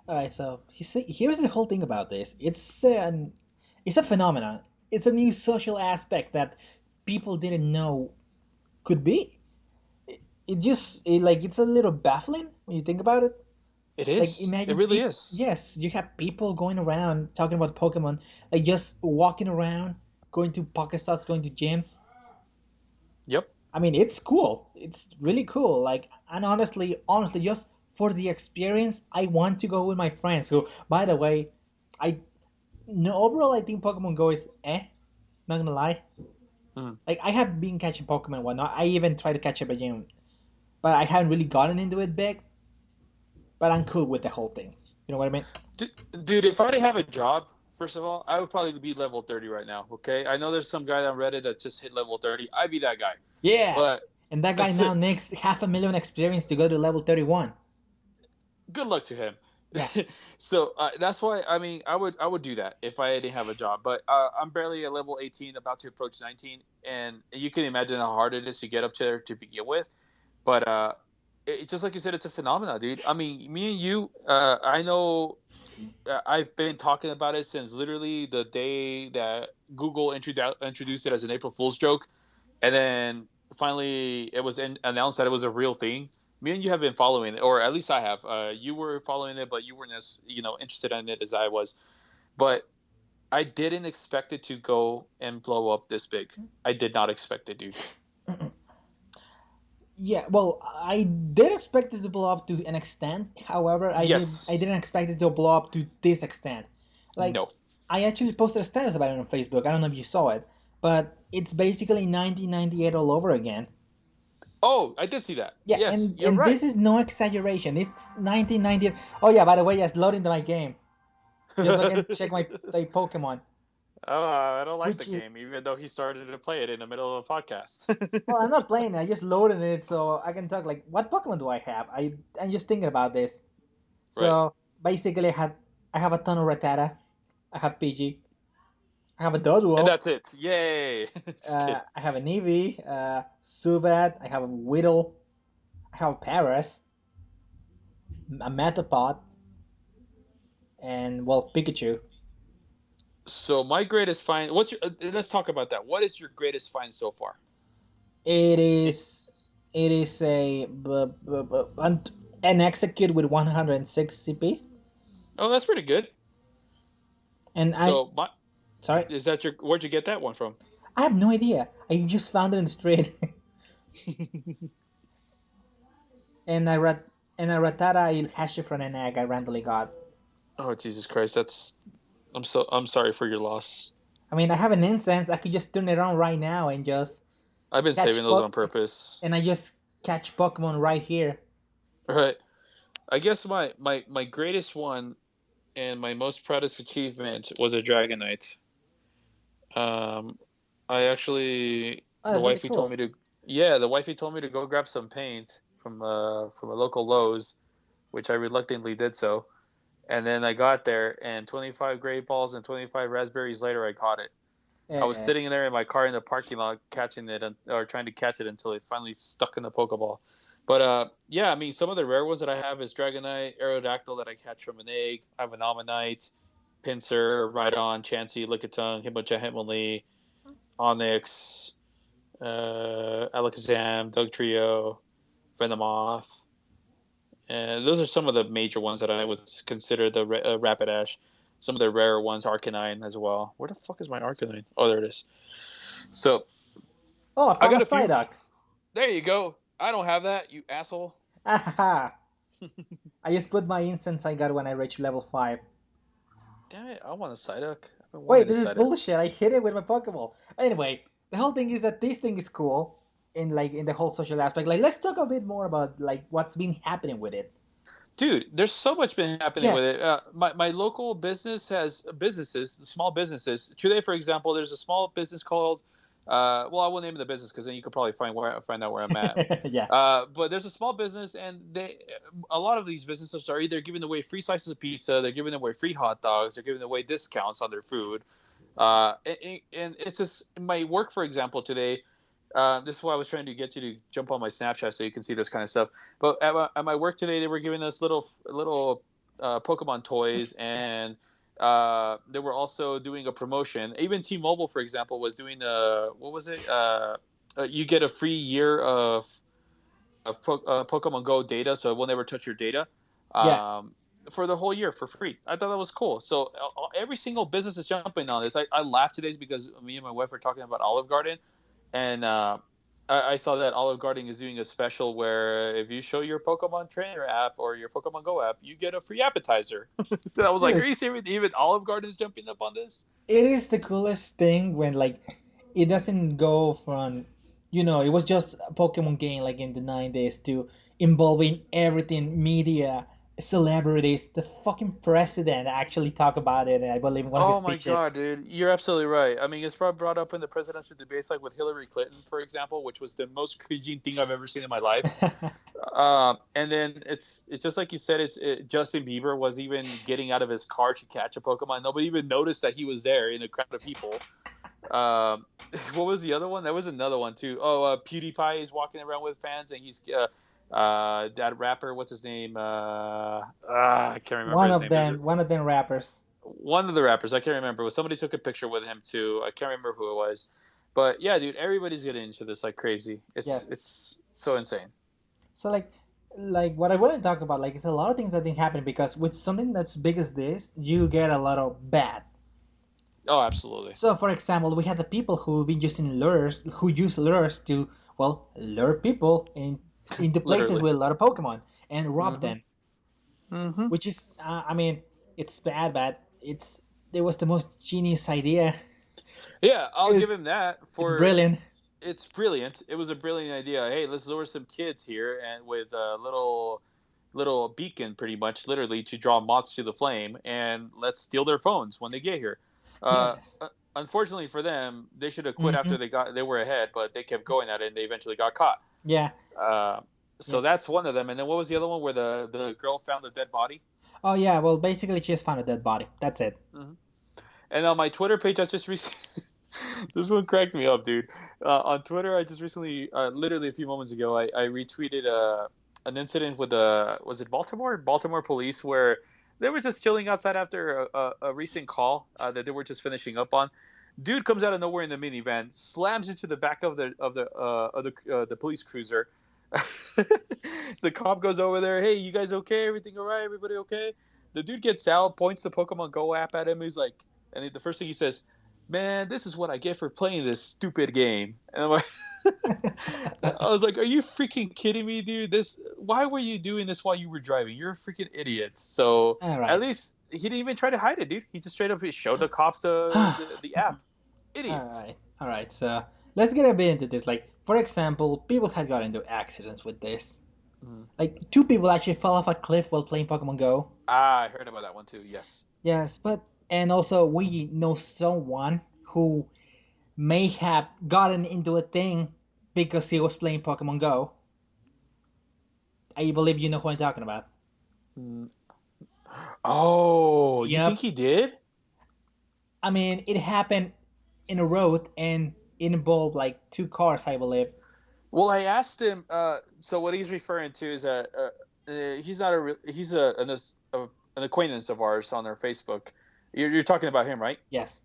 All right, so here's the whole thing about this. It's a phenomenon. It's a new social aspect that people didn't know could be. Like it's a little baffling when you think about it. It Like is. It imagine, really is. yes, you have people going around talking about Pokemon, like just walking around, going to Pokestops, going to gyms. Yep. I mean, it's cool. It's really cool. Like, and honestly, just for the experience, I want to go with my friends. Who, by the way, I no overall, I think Pokemon Go is eh. Not gonna lie. Mm. Like, I have been catching Pokemon and whatnot. I even tried to catch up a gym, but I haven't really gotten into it big. But I'm cool with the whole thing. You know what I mean? Dude, if I didn't have a job, first of all, I would probably be level 30 right now. Okay, I know there's some guy on Reddit that just hit level 30. I'd be that guy. Yeah. But And that guy now needs 500,000 experience to go to level 31. good luck to him. Yeah. So that's why I would do that if I didn't have a job. But I'm barely at level 18, about to approach 19, and you can imagine how hard it is to get up to there to begin with. But just like you said, it's a phenomenon, dude. I mean, me and you, I know. I've been talking about it since literally the day that Google introduced it as an April Fool's joke, and then finally it was announced that it was a real thing. me and you have been following it, or at least I have. You were following it, but you weren't as interested in it as I was. But I didn't expect it to go and blow up this big. I did not expect it, dude. Yeah, well, I did expect it to blow up to an extent. However, I Yes. didn't expect it to blow up to this extent. Like, No. I actually posted a status about it on Facebook. I don't know if you saw it, but it's basically 1998 all over again. Oh, I did see that. Yeah, Yes, and you're and right. this is no exaggeration. It's 1998. Oh yeah, by the way, just load into my game just so I can check my Pokemon. Oh, I don't like the Which game, even though he started to play it in the middle of a podcast. well, I'm not playing it. I just loaded it so I can talk. Like, what Pokemon do I have? I'm just thinking about this. Right. So basically, I have a ton of Rattata. I have PG. I have a And Doduo. that's it. Yay. Just kidding. I have an Eevee. Zubat. I have a Whittle. I have a Paras. A Metapod. And well, Pikachu. So my greatest find. What's your? Let's talk about that. What is your greatest find so far? It It, is it is an execute with 106 CP. oh, that's pretty good. And I So my sorry, is that your? Where'd you get that one from? I have no idea. I just found it in the street. and I read and a Rattata Il Hashi from an egg I randomly got. Oh Jesus Christ, that's. I'm sorry for your loss. I mean, I have an incense. I could just turn it on right now and just I've been saving catch those on Pok purpose. and I just catch Pokemon right here. All right. I guess my greatest one and my most proudest achievement was a Dragonite. Um, I actually Oh, the that's really wifey told cool. me to yeah the wifey told me to go grab some paint from a local Lowe's, which I reluctantly did so. And then I got there, and 25 great balls and 25 raspberries later, I caught it. I was Uh, sitting there in my car in the parking lot catching it or trying to catch it until it finally stuck in the Pokeball. But yeah, I mean, some of the rare ones that I have is Dragonite, Aerodactyl that I catch from an egg. I have an Ammonite, Pinsir, Rhydon, Chansey, Lickitung, Hitmonlee, Onyx, Alakazam, Dugtrio, Venomoth. And those are some of the major ones that I would consider the Rapidash. Some of the rarer ones, Arcanine as well. Where the fuck is my Arcanine? Oh, there it is. So oh, I I found a got a few. Psyduck. There you go. I don't have that, you asshole. I just put my incense I got when I reached level 5. Damn it! I want a Psyduck. I've been Wait, wanting a this is Psyduck. bullshit. I hit it with my Pokeball. Anyway, the whole thing is that this thing is cool in the whole social aspect. Like, let's talk a bit more about like what's been happening with it. Dude, there's so much been happening with Yes. it. My local business has businesses, small businesses. Today, for example, there's a small business called. Well, I won't name the business because then you could probably find out where I'm at. yeah. But there's a small business, and a lot of these businesses are either giving away free slices of pizza, they're giving away free hot dogs, they're giving away discounts on their food. And it's just my work, for example, today. This is why I was trying to get you to jump on my Snapchat so you can see this kind of stuff. But at my work today, they were giving us little Pokemon toys, and they were also doing a promotion. Even T-Mobile, for example, was doing what was it? You get a free year of Pokemon Go data, so it will never touch your data. Yeah. Um, for the whole year for free. I thought that was cool. So every single business is jumping on this. I laughed today because me and my wife were talking about Olive Garden, and I saw that Olive Garden is doing a special where if you show your Pokemon Trainer app or your Pokemon Go app, you get a free appetizer. I was like, are Dude, you serious? Even Olive Garden is jumping up on this? it is the coolest thing when like it doesn't go from it was just a Pokemon game like in the 90s to involving everything media celebrities. The fucking president actually talked about it, I believe in one of his Oh my speeches. god, dude, you're absolutely right. I mean, it's probably brought up in the presidential debates, like with Hillary Clinton, for example, which was the most cringing thing I've ever seen in my life. And then it's just like you said. Justin Bieber was even getting out of his car to catch a Pokemon. Nobody even noticed that he was there in a crowd of people. Um, what was the other one? There was another one too. Oh, PewDiePie is walking around with fans, and he's that rapper. What's his name? I can't remember his name. There's One of them rappers. one of the rappers. I can't remember. Somebody took a picture with him too. I can't remember who it was. But yeah, dude, everybody's getting into this like crazy. It's Yes. it's so insane. So like like what I want to talk about, like it's a lot of things that didn't happen because with something that's big as this, you get a lot of bad. Oh, absolutely. So, for example, we had the people who've been using lures, who use lures to, well, lure people into places Literally. with a lot of Pokemon and rob Mm-hmm. them, Mm-hmm. which is, I mean, it's bad, but it was the most genius idea. Yeah, I'll give him It's that it's for. brilliant. It's brilliant. It was a brilliant idea. Hey, let's lure some kids here and with a little beacon, pretty much, literally, to draw moths to the flame, and let's steal their phones when they get here. Uh, Yes. Unfortunately for them, they should have quit Hmm. after they were ahead, but they kept going at it, and they eventually got caught. Yeah. Uh, Yeah. so that's one of them. And then what was the other one where the girl found a dead body? Oh yeah. Well, basically, she just found a dead body. That's it. Hmm. And on my Twitter page, I just recently this one cracked me up, dude. On Twitter, I just recently, literally a few moments ago, I retweeted an incident with was it Baltimore police, where they were just chilling outside after a recent call that they were just finishing up on. Dude comes out of nowhere in the minivan, slams into the back of the police cruiser. The cop goes over there. Hey, you guys okay? Everything all right? Everybody okay? The dude gets out, points the Pokemon Go app at him. He's like, and the first thing he says, "Man, this is what I get for playing this stupid game." And I'm like, I was like, "Are you freaking kidding me, dude? Why were you doing this while you were driving? You're a freaking idiot." So All at right. least he didn't even try to hide it, dude. He just straight up showed the cop the app. All Idiots. right. All right. So let's get a bit into this. Like, for example, people had got into accidents with this. Mm. Like, two people actually fell off a cliff while playing Pokemon Go. I heard about that one too. Yes. Yes, but and also we know someone who may have gotten into a thing because he was playing Pokemon Go. I believe you know who I'm talking about. Mm. Oh, you think Yep. he did? I mean, it happened in a road and it involved like two cars, I believe. Well, I asked him. So what he's referring to is that he's not he's an acquaintance of ours on our Facebook. You're talking about him, right? Yes.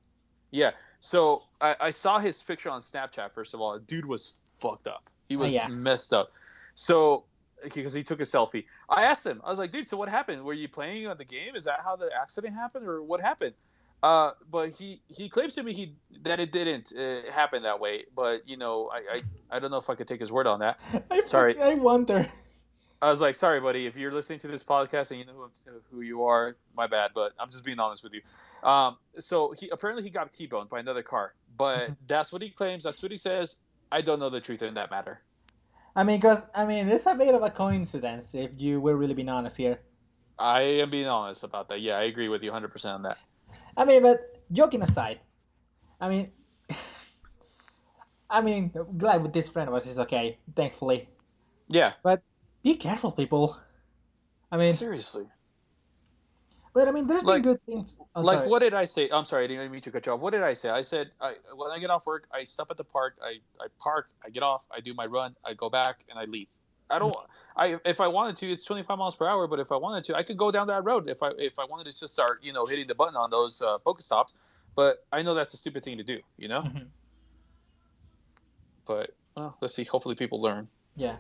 Yeah. So I saw his picture on Snapchat. First of all, dude was fucked up. He was Yeah. messed up. So because he took a selfie, I asked him. I was like, dude, so what happened? Were you playing on the game? Is that how the accident happened, or what happened? But he claims to me that it didn't happen that way. But I don't know if I could take his word on that. Sorry. I wonder. I was like, sorry, buddy, if you're listening to this podcast and you know who you are, my bad, but I'm just being honest with you. So he got T-boned by another car, but that's what he claims. That's what he says. I don't know the truth in that matter. I mean, it's a bit of a coincidence if you were really being honest here. I am being honest about that. Yeah, I agree with you 100% on that. I mean, but joking aside, I mean, glad with this friend of ours is okay, thankfully. Yeah, But be careful, people. I mean, seriously. but I mean, there's been Like, good things. I'm like, sorry. what did I say? I'm sorry, I didn't mean to cut you off. What did I say? I said when I get off work, I stop at the park. I park. I get off. I do my run. I go back and I leave. I don't. If I wanted to, it's 25 miles per hour. But if I wanted to, I could go down that road. If I wanted to just start, hitting the button on those Pokestops. But I know that's a stupid thing to do. Mhm. But let's see. Hopefully, people learn. Yeah,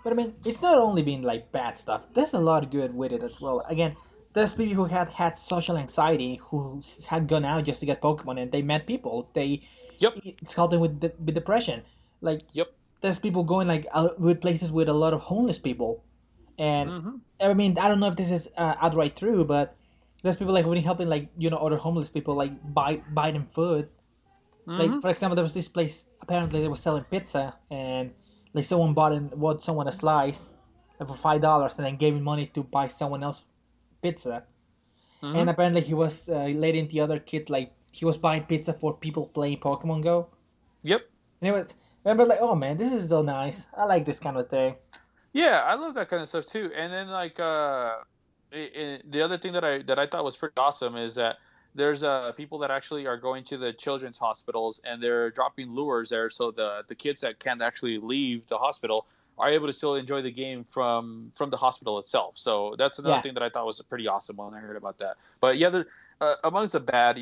but I mean, it's not only been like bad stuff. There's a lot of good with it as well. Again, there's people who had social anxiety who had gone out just to get Pokemon, and they met people. Yep. It's helped them with depression. Like Yep. there's people going like with places with a lot of homeless people, and Mm-hmm. I mean, I don't know if this is outright true, but there's people like really helping like other homeless people like buy them food. Like Mm-hmm. for example, there was this place apparently they were selling pizza, and like someone bought someone a slice for $5, and then gave him money to buy someone else pizza. Mm-hmm. And apparently he was letting the other kids like he was buying pizza for people playing Pokemon Go. Yep. And it was I remember like, oh man, this is so nice. I like this kind of thing. Yeah, I love that kind of stuff too. And then like the other thing that I thought was pretty awesome is that there's people that actually are going to the children's hospitals and they're dropping lures there, so the kids that can't actually leave the hospital are able to still enjoy the game from the hospital itself. So that's another Yeah, thing that I thought was pretty awesome when I heard about that. But yeah, amongst the bad,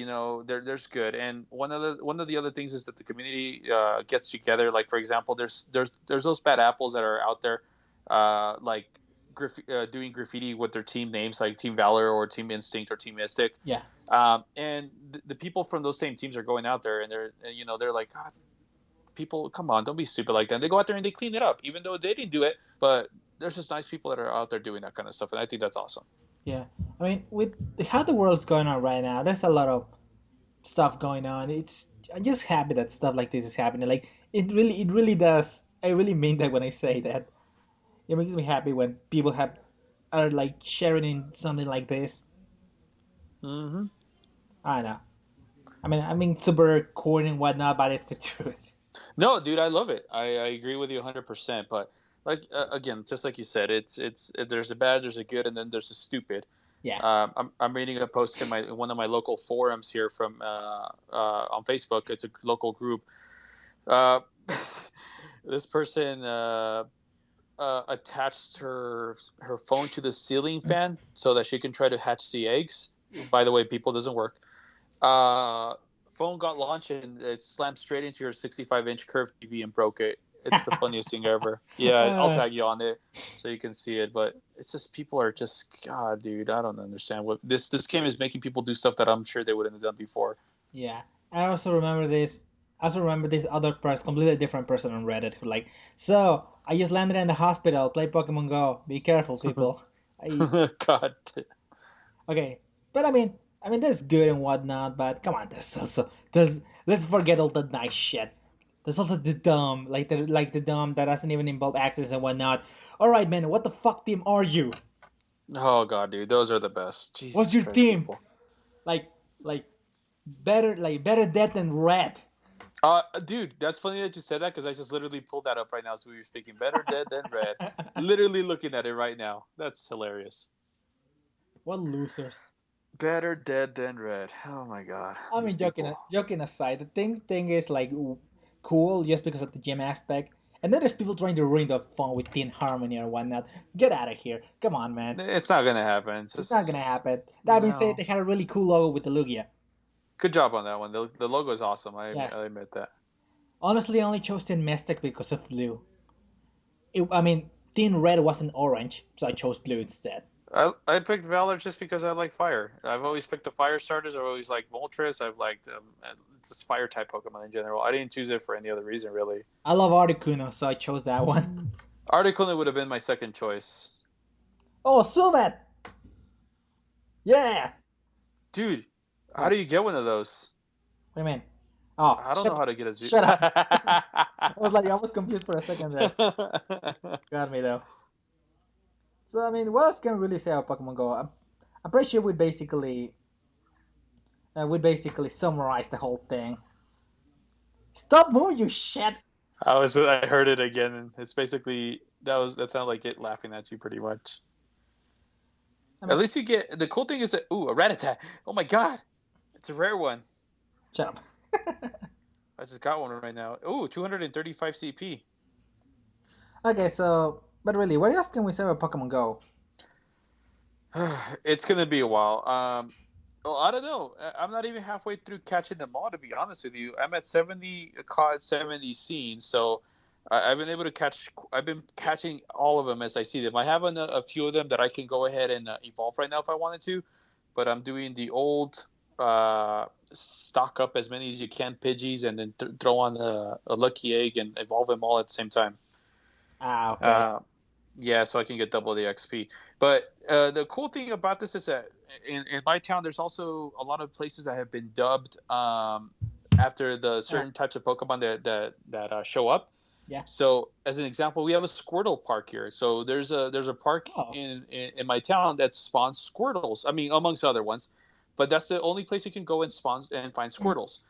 there's good. And one of the other things is that the community gets together. Like for example, there's those bad apples that are out there, like doing graffiti with their team names like Team Valor or Team Instinct or Team Mystic. Yeah. And the people from those same teams are going out there and they're like, God, people, come on, don't be stupid like that. And they go out there and they clean it up, even though they didn't do it. But there's just nice people that are out there doing that kind of stuff, and I think that's awesome. Yeah. I mean, with how the world's going on right now, there's a lot of stuff going on. I'm just happy that stuff like this is happening. Like it really does. I really mean that when I say that. It makes me happy when people have are like sharing in something like this. Mm-hmm. I don't know. I mean, super corny and whatnot, but it's the truth. No, dude, I love it. I agree with you 100%. But like again, just like you said, there's a bad, there's a good, and then there's a stupid. Yeah. I'm reading a post in one of my local forums here from on Facebook. It's a local group. Uh, this person attached her phone to the ceiling fan so that she can try to hatch the eggs. By the way, people, doesn't work. Uh, Phone got launched and it slammed straight into her 65-inch curved TV and broke it. It's the funniest thing ever. Yeah, I'll Uh, tag you on it so you can see it. But it's just, people are just, God, dude, I don't understand what this game is making people do stuff that I'm sure they wouldn't have done before. yeah. I also remember this. I also remember this other person, completely different person on Reddit who like, so I just landed in the hospital. Play Pokemon Go. Be careful, people. I God. Okay, but I mean that's good and whatnot. But come on, there's let's forget all the nice shit. There's also the dumb, like the dumb that doesn't even involve accidents and whatnot. All right, man, what the fuck team are you? Oh God, dude, those are the best. What's Jesus your Christ, team? people. Like like better dead than red. Dude, that's funny that you said that because I just literally pulled that up right now. So we were speaking better dead than red. Literally looking at it right now. That's hilarious. What losers? Better dead than red. Oh my God, I these mean, people. joking aside, the thing is like cool just because of the gym aspect, and then there's people trying to ruin the fun with Teen Harmony or whatnot. Get out of here! Come on, man. It's not gonna happen. It's not gonna Just happen. That being said, no. they had a really cool logo with the Lugia. Good job on that one. The logo is awesome. I Yes. admit that. Honestly, I only chose Teen Mystic because of blue. Teen Red wasn't orange, so I chose blue instead. I picked Valor just because I like fire. I've always picked the fire starters. I've always liked Moltres. I've liked just fire type Pokemon in general. I didn't choose it for any other reason really. I love Articuno, so I chose that one. Articuno would have been my second choice. Oh, Sylvet! Yeah! Dude, how do What? you get one of those? What do you mean? Oh, I don't know how to get a zoo. shut up. I was confused for a second there. Got me though. So what else can we really say about Pokemon Go? I'm pretty sure we basically summarize the whole thing. Stop moving, you shit! I heard it again, and it's basically that sounded like it laughing at you pretty much. I At mean, least you get the cool thing is that a Rattata. Oh my God, it's a rare one. shut up. I just got one right now. 235 CP. Okay, but really, what else can we say about Pokemon Go? It's gonna be a while. Well, I don't know. I'm not even halfway through catching them all, to be honest with you. I'm at 70 caught, 70 seen, so I've been able to catch. I've been catching all of them as I see them. I have a few of them that I can go ahead and evolve right now if I wanted to, but I'm doing the old stock up as many as you can Pidgeys and then throw on a lucky egg and evolve them all at the same time. Ah, okay. Uh, yeah, so I can get double the XP. But the cool thing about this is that in my town, there's also a lot of places that have been dubbed after the Oh, certain types of Pokemon that show up. yeah. So, as an example, we have a Squirtle park here. So there's a park Oh, in my town that spawns Squirtles. I mean, amongst other ones, but that's the only place you can go and spawn and find Squirtles.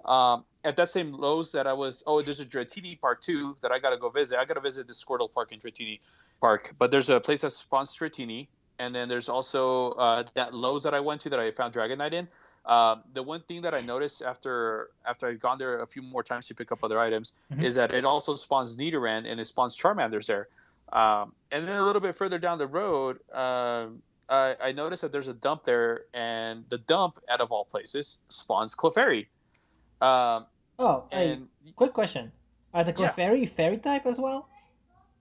At that same Lowe's that I was, there's a Dratini park too that I gotta go visit. I gotta visit the Squirtle park in Dratini park. But there's a place that spawns Dratini, and then there's also that Lowe's that I went to that I found Dragonite in. The one thing that I noticed after I've gone there a few more times to pick up other items mhm. is that it also spawns Nidoran and it spawns Charmanders there. And then a little bit further down the road, I noticed that there's a dump there, and the dump, out of all places, spawns Clefairy. Um, Oh, hey, and quick question. Are the yeah, Clefairy fairy type as well?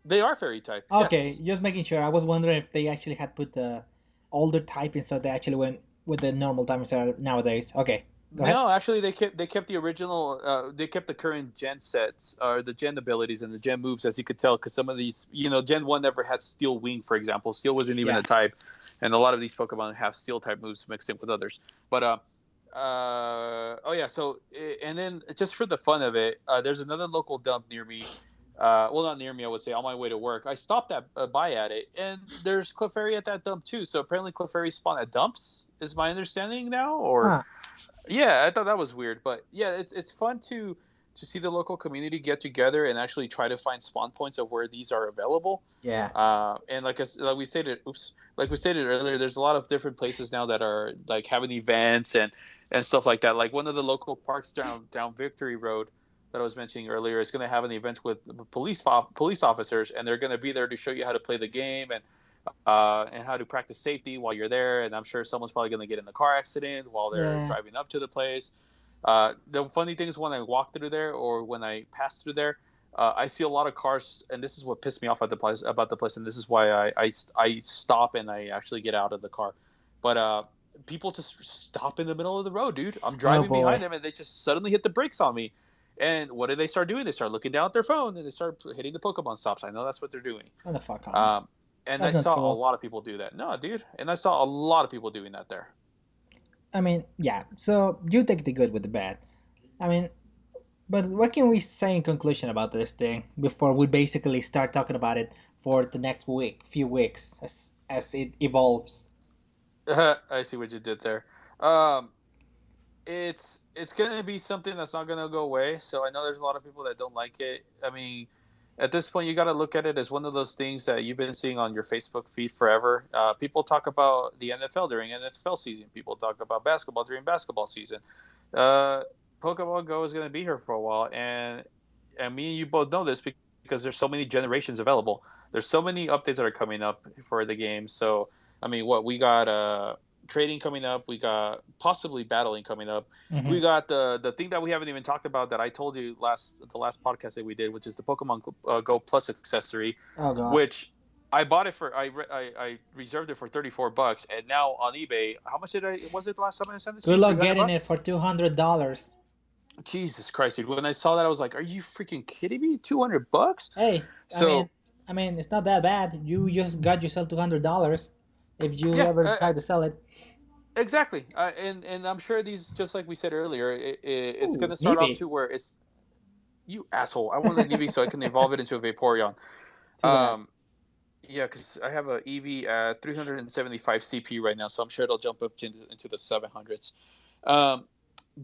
They are fairy type. Okay, Yes. just making sure. I was wondering if they actually had put the older typing, so they actually went with the normal typing nowadays. Okay, go ahead. No, actually, they kept the original. They kept the current gen sets, or the gen abilities and the gen moves, as you could tell, because some of these, Gen 1 never had Steel Wing, for example. Steel wasn't even Yeah. a type, and a lot of these Pokemon have Steel type moves mixed in with others. But oh yeah. So and then just for the fun of it, there's another local dump near me. Well, not near me, I would say, on my way to work. I stopped at by at it, and there's Clefairy at that dump too. So apparently, Clefairy spawn at dumps, is my understanding now, or Huh. yeah, I thought that was weird, but yeah, it's fun to see the local community get together and actually try to find spawn points of where these are available. Yeah. And like we stated, like we stated earlier, there's a lot of different places now that are like having events and stuff like that. Like one of the local parks down Victory Road that I was mentioning earlier is going to have an event with police officers, and they're going to be there to show you how to play the game and how to practice safety while you're there. And I'm sure someone's probably going to get in a car accident while they're Yeah. driving up to the place. The funny thing is when I walk through there or when I pass through there, I see a lot of cars, and this is what pissed me off at the place about the place, and this is why I stop and I actually get out of the car. But people just stop in the middle of the road, dude. I'm Oh driving behind boy. them, and they just suddenly hit the brakes on me. And what do they start doing? They start looking down at their phone and they start hitting the Pokemon stops. I know that's what they're doing. What the fuck on? Um, and I That's not saw a cool. lot of people do that. No, dude. And I saw a lot of people doing that there. I mean, yeah. So you take the good with the bad. I mean, but what can we say in conclusion about this thing before we basically start talking about it for the next few weeks, as it evolves? I see what you did there. Um, it's gonna be something that's not gonna go away. So I know there's a lot of people that don't like it. I mean, at this point, you got to look at it as one of those things that you've been seeing on your Facebook feed forever. People talk about the NFL during NFL season. People talk about basketball during basketball season. Uh, Pokemon Go is going to be here for a while, and me and you both know this because there's so many generations available. There's so many updates that are coming up for the game. So I mean, what we got trading coming up, we got possibly battling coming up. Hmm. We got the thing that we haven't even talked about that I told you the last podcast that we did, which is the Pokemon Go Plus accessory, Oh god. which I bought it for I reserved it for $34, and now on eBay, how much did I was it the last time I sent this to Good you? three luck hundred getting it bucks. for $200. Jesus Christ, dude! When I saw that, I was like, "Are you freaking kidding me? $200?" Hey, I mean, So I mean, it's not that bad. You just got yourself $200 if you yeah, ever decide to sell it. exactly. And I'm sure these, just like we said earlier, it's going Ooh, to start off Nibby. to where it's you asshole. I want an Eevee so I can evolve it into a Vaporeon. Too bad. Um, yeah, because I have a Eevee at 375 CP right now, so I'm sure it'll jump up into the 700s. Um,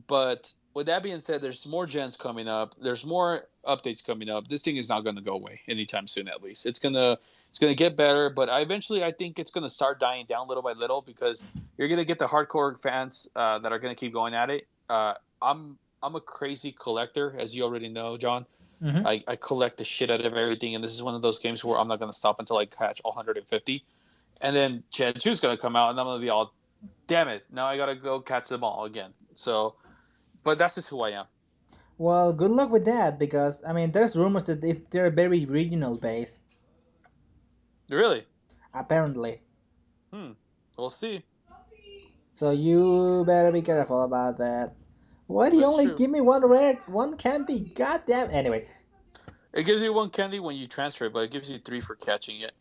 but with that being said, there's more gens coming up. There's more updates coming up. This thing is not going to go away anytime soon. At least it's gonna get better. But I think it's gonna start dying down little by little because you're gonna get the hardcore fans that are gonna keep going at it. I'm a crazy collector, as you already know, John. Hmm. I collect the shit out of everything, and this is one of those games where I'm not gonna stop until I catch all 150. And then Gen 2 is gonna come out, and I'm gonna be all, damn it, now I gotta go catch them all again. So, but that's just who I am. Well, good luck with that because I mean, there's rumors that they're very regional based. Really? Apparently. Hmm. We'll see. So you better be careful about that. Why do you That's only true. give me one rare, one candy? God damn. Anyway, It gives you one candy when you transfer it, but it gives you three for catching it.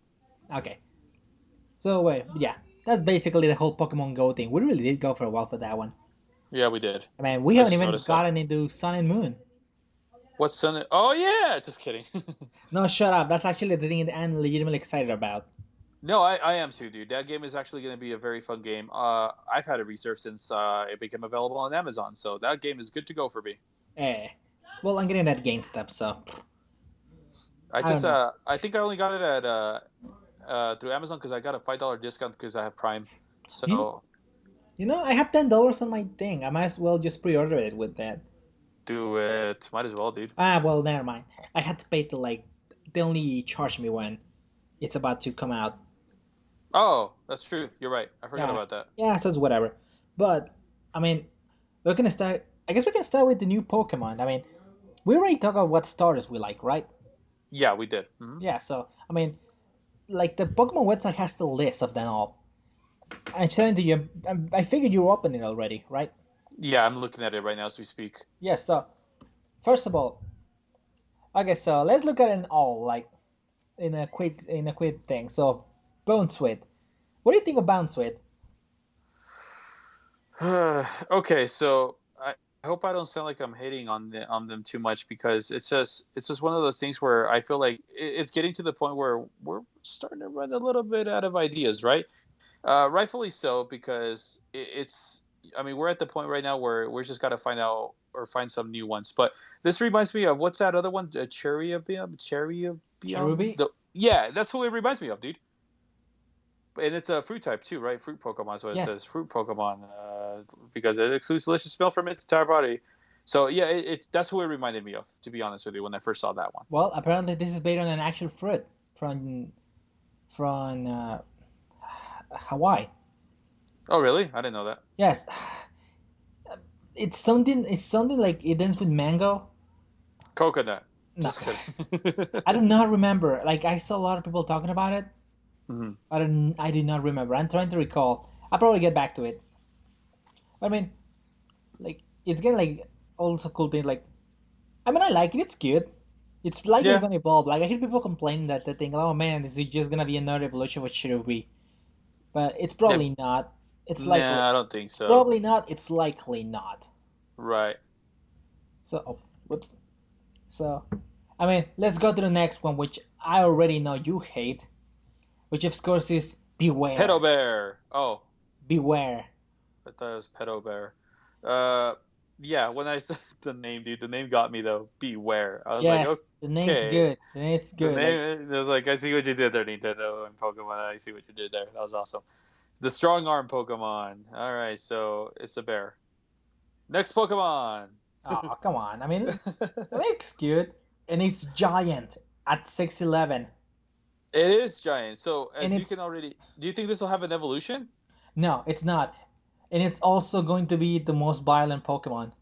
okay. So wait, yeah, that's basically the whole Pokemon Go thing. We really did go for a while for that one. Yeah, we did. I mean, we I haven't just even noticed that. gotten into Sun and Moon. What's Sun? Oh yeah, just kidding. No, shut up. That's actually the thing that I'm legitimately excited about. No, I am too, dude. That game is actually going to be a very fun game. I've had it reserved since it became available on Amazon, so that game is good to go for me. Eh. Well, I'm getting that game stuff, so I don't know. I think I only got it at through Amazon because I got a $5 discount because I have Prime. You, So you know, I have $10 on my thing. I might as well just pre-order it with that. do it. Might as well, dude. Ah, well, never mind. I had to pay to like they only charge me when it's about to come out. Oh, that's true. You're right. I forgot Yeah, about that. yeah, so it's whatever. But I mean, we're gonna start. I guess we can start with the new Pokemon. I mean, we already talked about what starters we like, right? Yeah, we did. Yeah, so I mean, like the Pokemon website has the list of them all. I'm telling you, I figured you opened it already, right? Yeah, I'm looking at it right now as we speak. Yes. So first of all, okay, so let's look at it all, like in a quick thing. So, Bone Sweet. What do you think of Bone Sweet? Okay, so I hope I don't sound like I'm hating on them too much because it's just one of those things where I feel like it's getting to the point where we're starting to run a little bit out of ideas, right? Rightfully so because it's. I mean, we're at the point right now where we're just got to find out or find some new ones. But this reminds me of what's that other one? Cherrybium, Cherrybium. Cherubi? Yeah, that's who it reminds me of, dude. And it's a fruit type too, right? Fruit Pokemon, so it Yes. says fruit Pokemon because it exudes delicious smell from its entire body. So yeah, it's that's who it reminded me of, to be honest with you, when I first saw that one. Well, apparently this is based on an actual fruit from Hawaii. Oh really? I didn't know that. Yes. It's something. It's something like it ends with mango. Coconut. No, Just kidding. I do not remember. Like I saw a lot of people talking about it. Mhm. I don't. I did not remember. I'm trying to recall. I'll probably get back to it. I mean, like it's getting like also cool thing. Like I mean, I like it. It's good. It's likely Yeah. gonna evolve. Like I hear people complaining that they think, oh man, this is just gonna be another evolution of what should be. But it's Yeah. probably not. It's likely. Nah, I don't think It's so. probably not. It's likely not. Right. So, oh, whoops. So, I mean, let's go to the next one, which I already know you hate, which of course is Pedo beware. Bear. Oh, Beware. I thought it was Pedo Bear. Uh, yeah. When I said the name, dude, the name got me though. Beware. I was like, Yes, the name's okay. good. The name's The good. Like, name, it was like, I see what you did there, Nintendo and Pokemon. I see what you did there. That was awesome. The strong arm Pokemon. All right, so it's a bear. Next Pokemon. oh, come on. I mean, the name's good, and it's giant at 6'11", It is giant. So and as you it's can already, do you think this will have an evolution no, it's not, and it's also going to be the most violent Pokemon.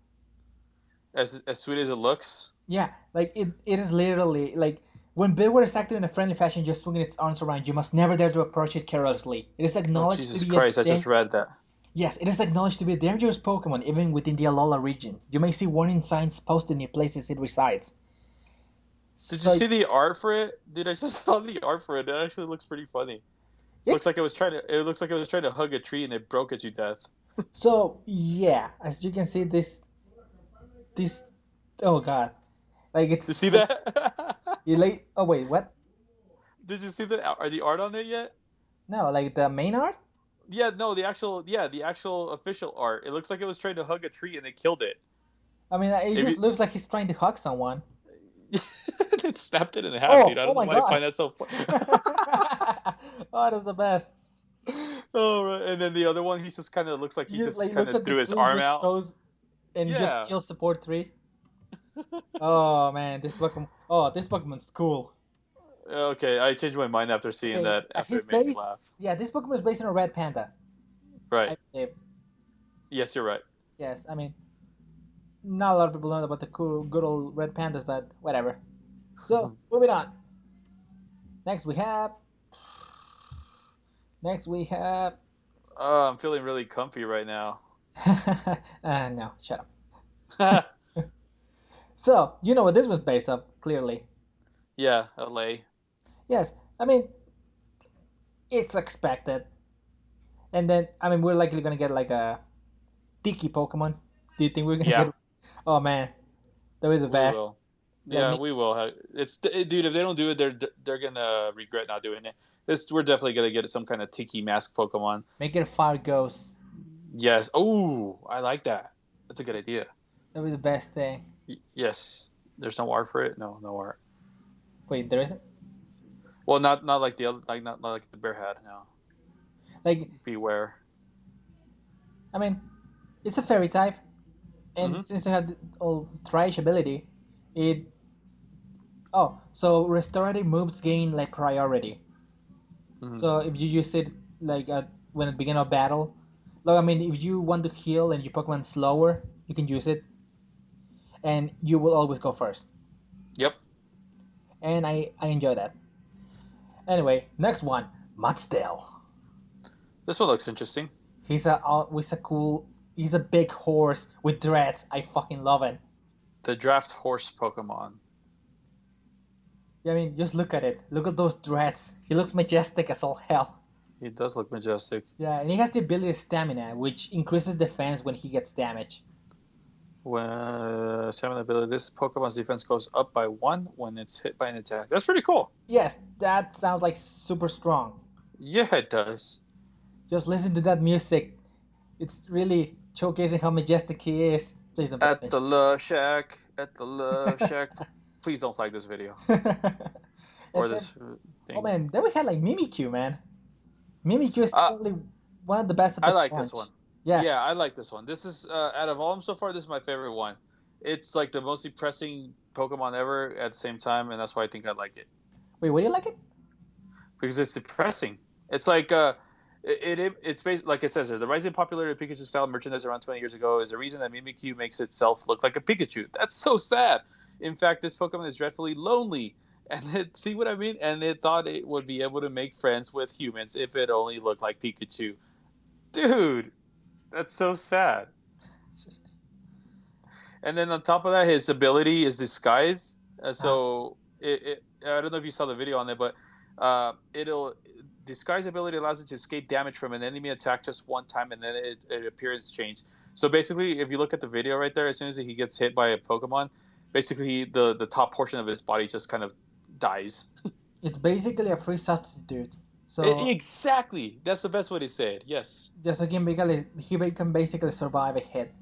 as sweet as it looks? Yeah, like it is literally like when Bill is active in a friendly fashion, just swinging its arms around, you must never dare to approach it carelessly. It is Oh acknowledged to Jesus be a Christ! I just read that. yes, it is acknowledged to be a dangerous Pokemon even within the Alola region. You may see warning signs posted near places it resides. Did you So see the art for it, dude? I just saw the art for it. It actually looks pretty funny. It looks it's like it was trying to. It looks like it was trying to hug a tree and it broke it to death. so yeah, as you can see, this oh god, like You it's see like that? you like oh wait what? Did you see the are the art on it yet? No, like the main art. Yeah, no, the actual official art. It looks like it was trying to hug a tree and it killed it. I mean, it If just looks like he's trying to hug someone. it snapped it in half, dude. Oh, I oh don't know my why I god. find that so funny. Oh, that's the best. Oh, right. And then the other one, he just kind of looks like He he just just like kind looks of at the threw his tree, arm just out. throws and just Yeah. kills the poor tree. Oh man, this Pokemon. Oh, this Pokemon's cool. Okay, I changed my mind after seeing Okay, that. After his it made me base. laugh. Yeah, this Pokemon is based on a red panda. Right. I believe. Yes, you're right. Yes, I mean, not a lot of people know about the cool, good old red pandas, but whatever. So, moving on. Next we have. Next we have. Oh, I'm feeling really comfy right now. No, shut up. So, you know what this was based off, clearly. Yeah, LA. Yes, I mean, it's expected. And then, I mean, we're likely gonna get like a Tiki Pokemon. Do you think we're gonna Yeah, get? Oh man, that was the we best. will. Like Yeah, we will. It's dude. If they don't do it, they're gonna regret not doing it. This we're definitely gonna get some kind of tiki mask Pokemon. make it a Fire Ghost. Yes. Oh, I like that. That's a good idea. That was the best thing. Yes. There's no art for it. No, no art. Wait, there isn't. Well, not like the other, like not like the bear had. No. Like, Beware. I mean, it's a fairy type, and Mm-hmm. since it had the all Thrice ability, it so restorative moves gain like priority. Mm-hmm. So if you use it like when it begin a battle, like I mean, if you want to heal and your Pokemon slower, you can use it, and you will always go first. Yep. and I enjoy that. Anyway, next one, Mudsdale. This one looks interesting. He's a cool. He's a big horse with dreads. I fucking love it. The draft horse Pokemon. Yeah, I mean, just look at it. Look at those dreads. He looks majestic as all hell. He does look majestic. Yeah, and he has the ability of stamina, which increases defense when he gets damaged. When stamina ability, this Pokemon's defense goes up by 1 when it's hit by an attack. That's pretty cool. Yes, that sounds like super strong. Yeah, it does. Just listen to that music. It's really showcasing how majestic he is. Please don't At finish. the Love Shack. At the Love Shack. Please don't flag this video. Or And this then, thing. oh man, then we had like Mimikyu, man. Mimikyu is Uh, probably one of the best at I the like punch. this one. Yes. Yeah, I like this one. This is, out of all of them so far, this is my favorite one. It's like the most depressing Pokemon ever at the same time, and that's why I think I like it. Wait, what do you like it? Because it's depressing. It's like, it's based, like it says there, the rising popularity of Pikachu style merchandise around 20 years ago is the reason that Mimikyu makes itself look like a Pikachu. That's so sad. In fact, this Pokemon is dreadfully lonely. And see what I mean? And it thought it would be able to make friends with humans if it only looked like Pikachu. Dude, that's so sad. And then on top of that, his ability is disguise. So I don't know if you saw the video on it, but it'll disguise ability allows it to escape damage from an enemy attack just one time, and then it appearance change. So basically, if you look at the video right there, as soon as he gets hit by a Pokemon, basically the top portion of his body just kind of dies. It's basically a free substitute. So Exactly, that's the best way to say it. Yes. just so he can basically survive a hit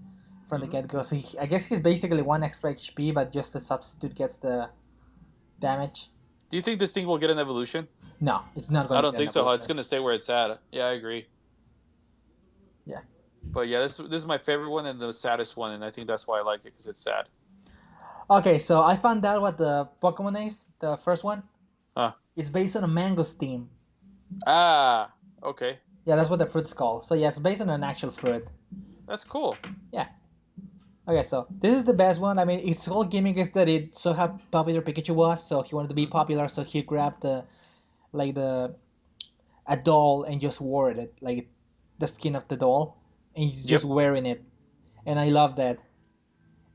from the get-go. So I guess he's basically 1 extra HP, but just the substitute gets the damage. Do you think this thing will get an evolution? No, it's not going I to don't think so. It's going to stay where it's at. Yeah, I agree. Yeah. But yeah, this is my favorite one and the saddest one, and I think that's why I like it, because it's sad. Okay, so I found out what the Pokemon is, the first one. Huh. It's based on a mangosteen. Ah, okay. Yeah, that's what the fruit's called. So yeah, it's based on an actual fruit. That's cool. Yeah. Okay, so this is the best one. I mean, its whole gimmick is that it saw how popular Pikachu was, so he wanted to be popular, so he grabbed a doll and just wore it, like the skin of the doll, and he's just wearing it, and I love that.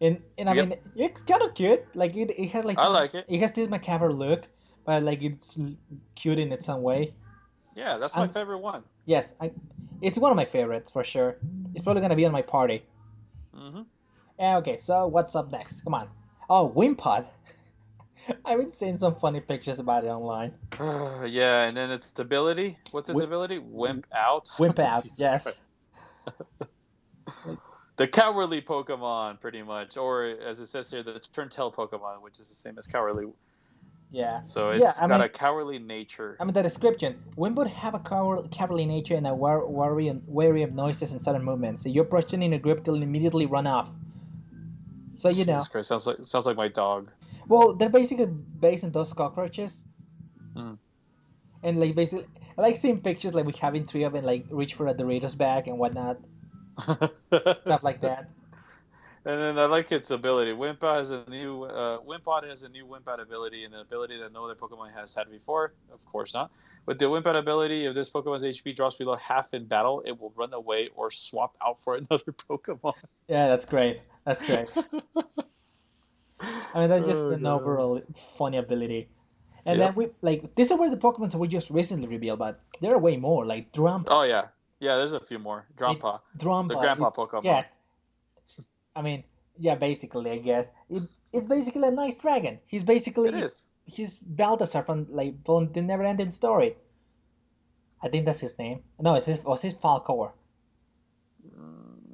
And I mean, it's kind of cute. Like it has like I like it. It has this macabre look, but like it's cute in its own way. Yeah, that's my favorite one. Yes, it's one of my favorites for sure. It's probably gonna be on my party. Mm-hmm. Okay, so what's up next? Come on. Oh, Wimpod. I've been seeing some funny pictures about it online. Yeah, and then its ability. What's its ability? Wimp out. Wimp out. Yes. The cowardly Pokemon, pretty much, or as it says here, the turn-tail Pokemon, which is the same as cowardly. Yeah. So it's got a cowardly nature. I mean, the description. Wimpod have a cowardly nature and a wary of noises and sudden movements. So you approach them in a grip, they'll immediately run off. So you know. Jesus Christ, sounds like my dog. Well, they're basically based on those cockroaches. Mm. And like basically, I like seeing pictures like we having 3 of them like reach for a Doritos bag and whatnot, stuff like that. And then I like its ability. Wimpod has a new Wimpod ability, and an ability that no other Pokemon has had before. Of course not. With the Wimpod ability, if this Pokemon's HP drops below half in battle, it will run away or swap out for another Pokemon. Yeah, that's great. That's great. I mean, that's just an overall funny ability. And then these are where the Pokemon were just recently revealed, but there are way more, like Drampa. Oh yeah, there's a few more. Drampa, the grandpa Pokemon. Yes. I mean, yeah, basically, I guess it's basically a nice dragon. He's basically he's Balthazar from the Never-Ending Story. I think that's his name. No, was his Falcor?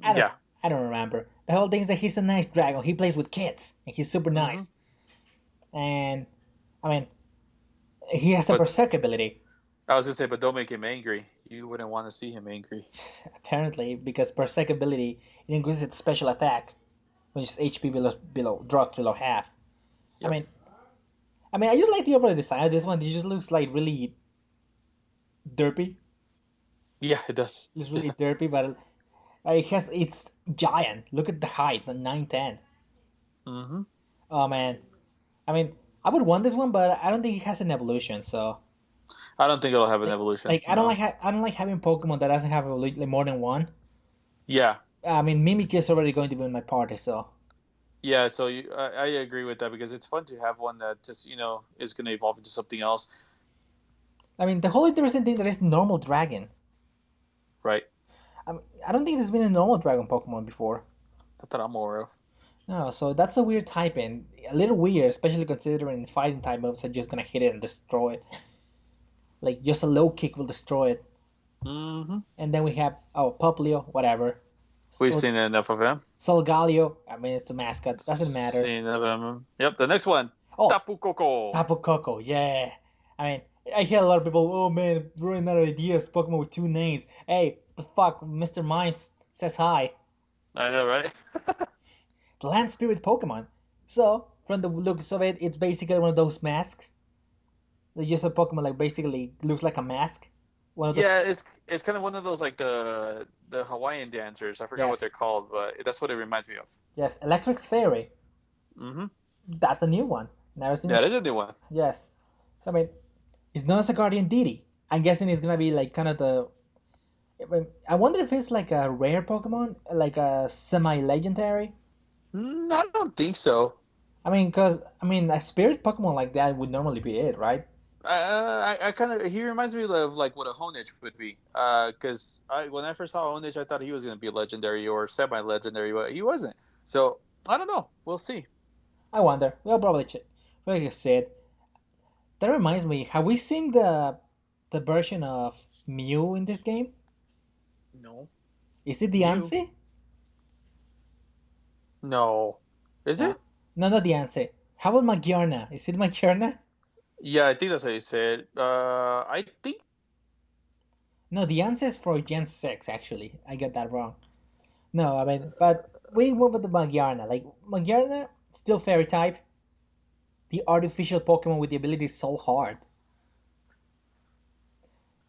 I don't remember. The whole thing is that he's a nice dragon. He plays with kids, and he's super nice. And I mean, he has a berserk ability. I was gonna say, but don't make him angry. You wouldn't want to see him angry. Apparently, because berserk ability increases its special attack, which is HP dropped below half. Yep. I mean, I just like the overall design of this one. It just looks like really derpy. Yeah, it does. It's really derpy, but it's giant. Look at the height, the 9'10". Mm-hmm. Oh man, I mean, I would want this one, but I don't think it has an evolution. So I don't think it'll have an like, evolution. like No. I don't like having Pokemon that doesn't have like more than one. Yeah. I mean, Mimikyu is already going to be in my party, so Yeah, so I agree with that because it's fun to have one that just is going to evolve into something else, I mean, the whole interesting thing that is normal dragon. right? I mean, I don't think there's been a normal dragon Pokemon before. Not that I'm aware of. No, so that's a weird type and a little weird, especially considering fighting type moves are just gonna hit it and destroy it. Like just a low kick will destroy it. Mm-hmm. And then we have Poplio, whatever. We've Sol seen enough of him. Solgaleo, I mean it's a mascot, doesn't matter. Seen of him. Yep. The next one, Oh, Tapu Koko. Tapu Koko, yeah. I mean, I hear a lot of people, oh man, running out of ideas, Pokemon with two names. Hey, the fuck, Mr. Minds says hi. I know, right? The Land Spirit Pokemon. So, from the looks of it, it's basically one of those masks. They just a Pokemon like basically looks like a mask. One of those. Yeah, it's kind of one of those like the Hawaiian dancers. I forgot what they're Yes, called, but that's what it reminds me of. yes. Electric Fairy. Mm-hmm. That's a new one. Never seen That it. is a new one. Yes. So I mean, it's known as a Guardian Deity. I'm guessing it's gonna be like kind of the. I wonder if it's like a rare Pokemon, like a semi-legendary. I don't think so. I mean, I mean, a spirit Pokemon like that would normally be it, right? I kind of he reminds me of like what a Honedge would be. Because when I first saw Honedge, I thought he was going to be legendary or semi-legendary, but he wasn't. So I don't know. We'll see. I wonder. We'll probably check. Like I said, that reminds me. Have we seen the version of Mew in this game? No. Is it the Mew? Anse? No. Is No, it? no, not the Anse. How about Magyarna? Is it Magyarna? Yeah, I think that's what you said. I think. No, the Anse is for Gen 6, actually. I got that wrong. No, I mean, but we move with the Magyarna. Like, Magyarna, still fairy type. The artificial Pokemon with the ability Soul Hard.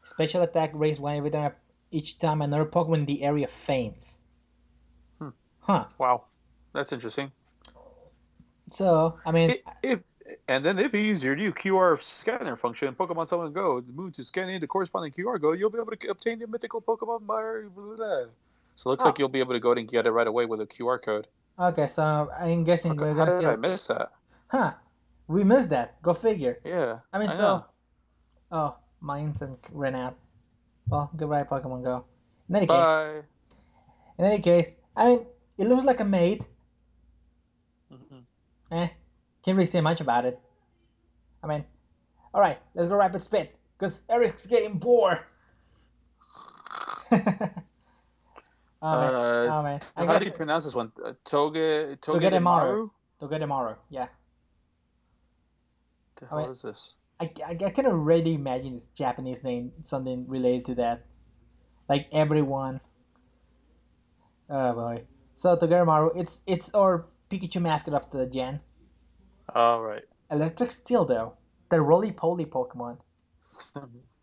Special attack raise one every time each time another Pokemon in the area faints. Hmm, Huh. wow, that's interesting. So, I mean, If and then if you use your new QR scanner function in Pokemon Summon Go, move to scan in the corresponding QR code, you'll be able to obtain the mythical Pokemon. Blah, blah, blah. So it looks like oh, you'll be able to go and get it right away with a QR code. okay, so I'm guessing we're How gonna see did I a. miss that? Huh. We missed that. Go figure. Yeah, I mean, I know. so. Oh, my instant ran out. Well, goodbye, Pokemon Go. In any case, Bye. in any case, I mean, it looks like a maid. Mhm. Eh, can't really say much about it. I mean, all right, let's go rapid spit, cause Eric's getting bored. Oh man, Uh, oh man. I how do guess you pronounce this one? Toge de Togedemaru, Maru? Togedemaru. Yeah. The I hell mean, is this? I can already imagine its Japanese name, something related to that. Like everyone. Oh boy. So Togedemaru, it's our Pikachu mascot of the gen. All right. Electric Steel though, the roly-poly Pokemon,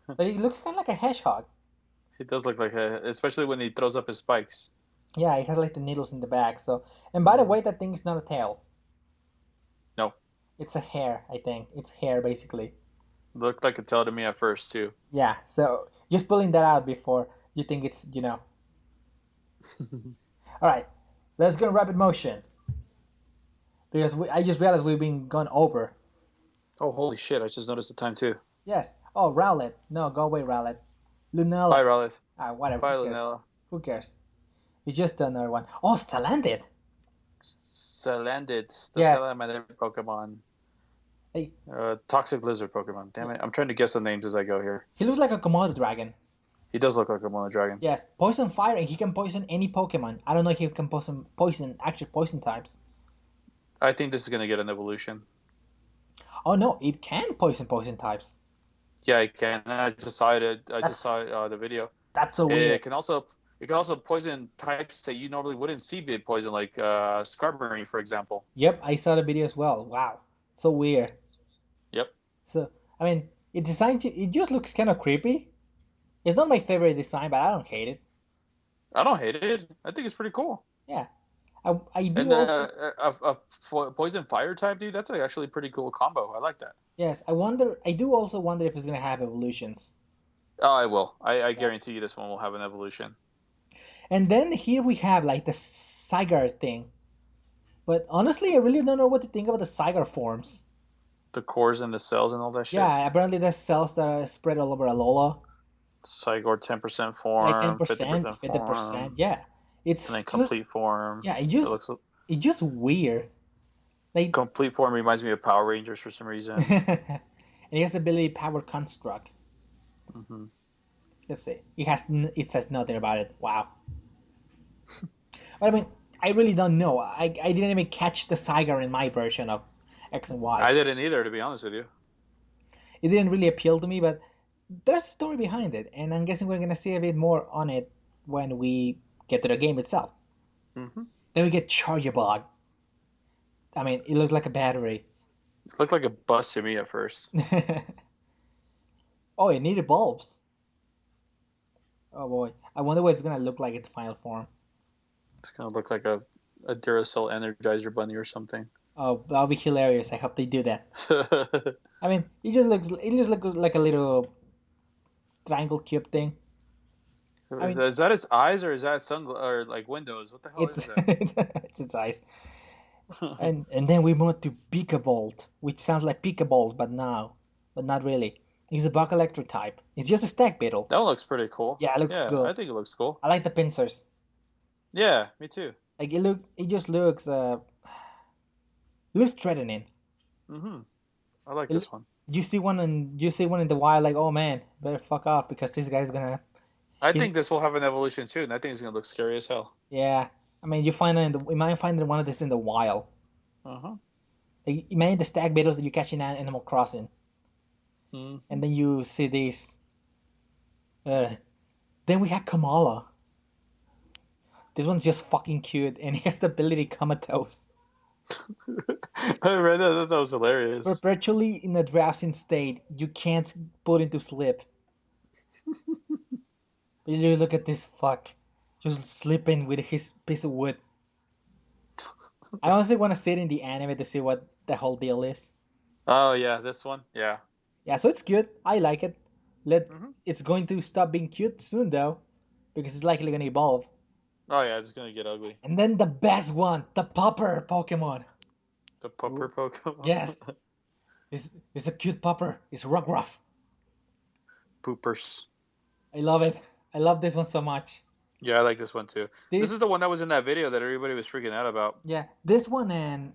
but it looks kind of like a hedgehog. He does look like especially when he throws up his spikes. Yeah, it has like the needles in the back. So, and by the Mm-hmm. way, that thing is not a tail. No, It's a hair, I think. It's hair basically. looked like a tail to me at first too. Yeah. So just pulling that out before you think it's All right, let's go in rapid motion because I just realized we've been gone over. Oh, holy shit! I just noticed the time too. Yes. Oh, Rowlet. No, go away, Rowlet. Bye, Lunella. Raleigh. Ah, whatever. Who Bye, cares? Lunella. Who cares? It's just another one. Oh, Stelandit. Salandit, the Yes. salamander Pokemon. Hey, Toxic lizard Pokemon. Damn it! I'm trying to guess the names as I go here. he looks like a Komodo dragon. He does look like a Mono Dragon. Yes, poison fire, and he can poison any Pokemon. I don't know if he can poison actual poison types. I think this is gonna get an evolution. Oh no, it can poison types. Yeah, it can. I just saw it. I just saw That's the video. that's so weird. It can also poison types that you normally wouldn't see be poison, like Skarmory, for example. Yep, I saw the video as well. Wow, so weird. Yep. So I mean, it just looks kind of creepy. It's not my favorite design, but I don't hate it. I don't hate it. I think it's pretty cool. Yeah, I do And also. a poison fire type, dude, that's actually a pretty cool combo. I like that. Yes, I wonder. I do also wonder if it's gonna have evolutions. Oh, I will. I Yeah. guarantee you this one will have an evolution. And then here we have like the Saigar thing. But honestly, I really don't know what to think about the Saigar forms. The cores and the cells and all that shit. Yeah, apparently there's cells that are spread all over Alola. Cygor 10% Like form, 10%, 50% 50%. form, Yeah. and then It's just complete form. yeah, It looks it's just weird. Like complete form reminds me of Power Rangers for some reason. and it has ability power construct. Hmm. Let's see. It says nothing about it. Wow. But I mean, I really don't know. I didn't even catch the Saigar in my version of X and Y. I didn't either, to be honest with you. It didn't really appeal to me, but there's a story behind it, and I'm guessing we're gonna see a bit more on it when we get to the game itself. Hmm. Then we get Charjabug. I mean, it looks like a battery. It looked like a bus to me at first. Oh, it needed bulbs. Oh boy, I wonder what it's gonna look like in final form. It's gonna look like a Duracell Energizer bunny or something. Oh, that'll be hilarious. I hope they do that. I mean, it just looks like a little triangle cube thing. I mean, Is that its eyes or is that sun or like windows? What the hell is it's that? it's its eyes. And then we move to Pikabolt, which sounds like Pikabolt, but not really. It's a Bug Electric type. It's just a stack beetle. That one looks pretty cool. Yeah, it looks Yeah, I good. think it looks cool. I like the pincers. Yeah, me too. Like it just looks threatening. Hmm. I like It, this one. you see one in the wild, like, oh man, better fuck off because this guy's gonna. I He's think this will have an evolution too, and I think it's gonna look scary as hell. yeah. I mean, you might find one of this in the wild. Uh huh. Like, imagine the stag beetles that you catch in Animal Crossing, and Hmm. then you see this. Uh, then we have Kamala. This one's just fucking cute, and he has the ability comatose. I read that. That was hilarious. Perpetually in a drowsing state, you can't put into sleep. But you look at this fuck, just sleeping with his piece of wood. I honestly want to sit in the anime to see what the whole deal is. Oh yeah, this one. Yeah. Yeah, so it's cute. I like it. Let Hmm. It's going to stop being cute soon though, because it's likely gonna evolve. Oh yeah, it's gonna get ugly. And then the best one, the popper Pokemon. The pupper Ooh, Pokemon. yes, it's a cute popper. It's Rough. Poopers. I love it. I love this one so much. Yeah, I like this one too. This is This the one that was in that video that everybody was freaking out about. Yeah, this one and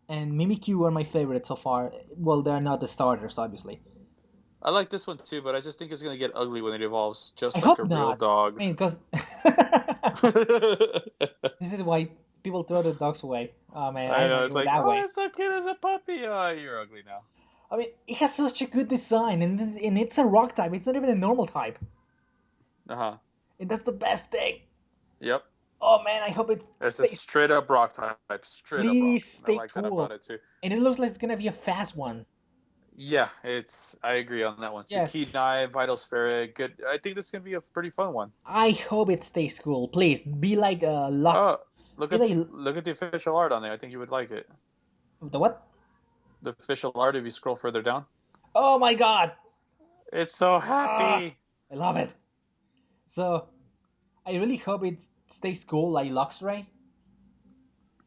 Mimikyu are my favorites so far. Well, they're not the starters, obviously. I like this one too, but I just think it's gonna get ugly when it evolves, I just like hope a real not. dog. I mean, because I this is why people throw the dogs away. Oh man, I know didn't it's do it like, that oh, way. it's so cute as a puppy. Oh, you're ugly now. I mean, it has such a good design, and it's a rock type. It's not even a normal type, Uh huh. and that's the best thing. Yep. Oh man, I hope it It's a stays. straight up rock type. Straight up rock. Please And I stay like that about cool. it too. And it looks like it's gonna be a fast one. Yeah, it's. I agree on that one too. Yes, Key Knife, Vital Spirit, good. I think this is gonna be a pretty fun one. I hope it stays cool. Please be like Lux. Oh, look Be at like the official art on there. I think you would like it. the what? The official art, if you scroll further down, Oh my god! it's so Ah, happy. I love it. So I really hope it stays cool like Luxray,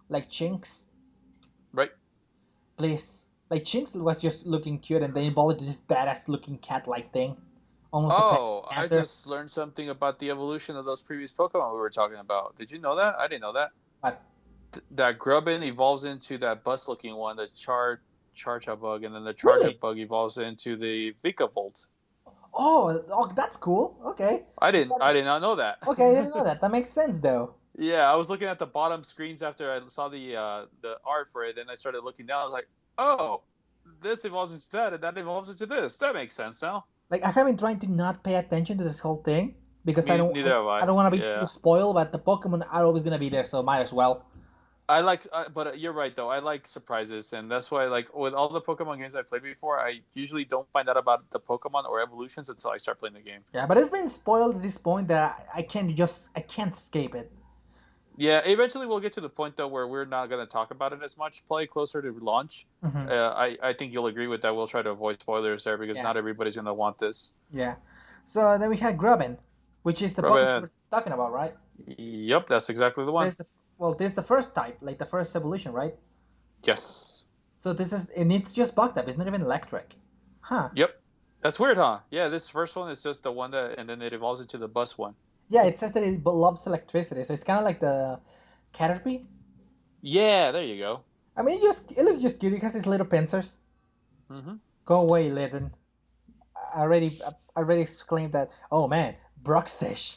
like Chinks. Right. Please. Like Chinks was just looking cute and then evolved into this badass looking cat-like thing, almost a Oh, I panther. just learned something about the evolution of those previous Pokemon we were talking about. Did you know that? I didn't know that. But That Grubbin evolves into that bus-looking one, the Charjabug, and then the really? Charjabug evolves into the Vikavolt. Oh, that's cool. Okay. I did not know that. Okay, I didn't know that. That makes sense though. Yeah, I was looking at the bottom screens after I saw the art for it. Then I started looking down. I was like, oh, this evolves into that, and that evolves into this. That makes sense now. Like I have been trying to not pay attention to this whole thing because Me neither have I I. don't want to be too Yeah, spoiled, but the Pokemon are always gonna be there, so might as well. I like, but you're right though. I like surprises, and that's why like with all the Pokemon games I played before, I usually don't find out about the Pokemon or evolutions until I start playing the game. Yeah, but it's been spoiled at this point that I can't escape it. Yeah, eventually we'll get to the point though where we're not gonna talk about it as much. Play closer to launch. Hmm. I think you'll agree with that. We'll try to avoid spoilers there because Yeah, not everybody's gonna want this. yeah. So then we had Grubbin, which is the Pokemon you Robin. were talking about, right? Yep, that's exactly the one. There's the this is the first type, like the first evolution, right? Yes. So this is and it's just bug type. It's not even electric, huh? Yep. That's weird, huh? Yeah, this first one is just the one that, and then it evolves into the bus one. Yeah, it says that it loves electricity, so it's kind of like the Caterpie. Yeah, there you go. I mean, it looks just cute. It has these little pincers. Hmm. Go away, Litten. I already exclaimed that. Oh man, Bruxish,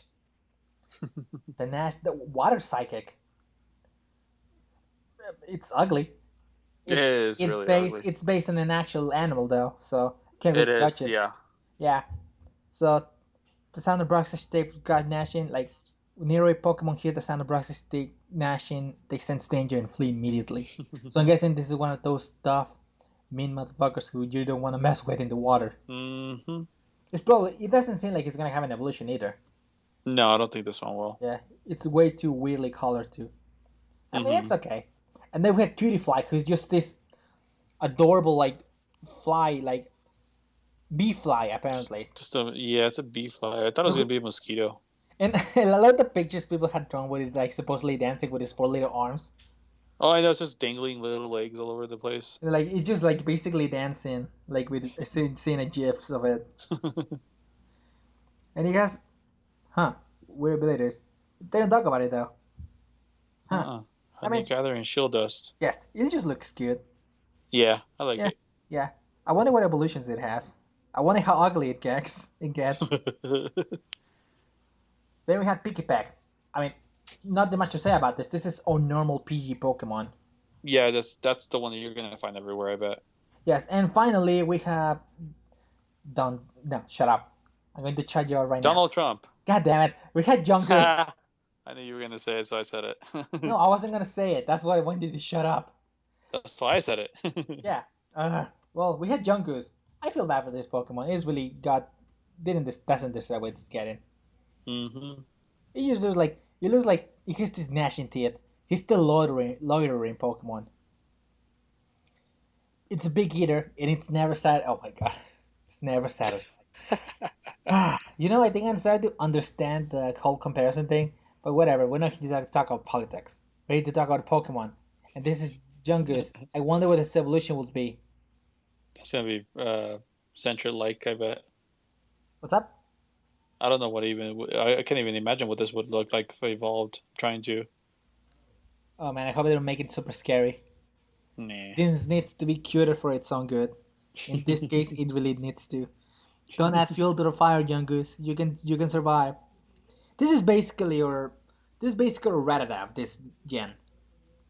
the water psychic. It's ugly. It It's is it's really based ugly. it's based on an actual animal though, so can't It really touch is, it. yeah. Yeah. So the sound of Bruxish tape got gnashing. Like near a Pokemon hear the sound of Bruxish tape gnashing, they sense danger and flee immediately. So I'm guessing this is one of those tough, mean motherfuckers who you don't want to mess with in the water. Hmm. It doesn't seem like it's gonna have an evolution either. No, I don't think this one will. Yeah, it's way too weirdly colored too. I mean, it's Hmm. okay. And then we had Cutie Fly, who's just this adorable like fly, like bee fly apparently. Just a yeah, it's a bee fly. I thought it was gonna And be a mosquito. I love the pictures people had drawn with it, like supposedly dancing with his four little arms. Oh, I know it's just dangling little legs all over the place. Like it's just like basically dancing, like with seeing a gifs of it. And he has, huh, weird abilities. They don't talk about it though, huh? Uh-uh. I Honey mean, gathering shield dust. yes, it just looks cute. Yeah, I like Yeah, it. yeah. I wonder what evolutions it has. I wonder how ugly it gets. It gets. Then we had Pikipek. I mean, not that much to say about this. This is a normal PG Pokemon. Yeah, that's the one that you're gonna find everywhere, I bet. Yes, and finally we have Don. No, shut up. I'm going to charge you out right now. Donald Trump. God damn it. We had Junkus. I knew you were gonna say it, so I said No, it. I wasn't gonna say it. That's why I wanted you to shut up. That's why I said it. Yeah. Well, we had Junkus. I feel bad for this Pokemon. It's really got didn't this doesn't deserve what it's getting. Hmm. It just looks like he has this gnashing teeth. He's still loitering Pokemon. It's a big eater and it's never sad. Oh my god, it's never satisfied. I think I'm starting to understand the whole comparison thing, but whatever. We're not here to talk about politics. We're here to talk about Pokemon, and this is Jungus. I wonder what its evolution would be. That's gonna be Central like, I bet. What's up? I don't know what even I can't even imagine what this would look like if I evolved trying to. Oh man, I hope they don't make it super scary. Nah. This needs to be cuter for its own good. In this case, it really needs to. Don't add fuel to the fire, Jungus. You can survive. This is basically your this is basically a Rattata this gen.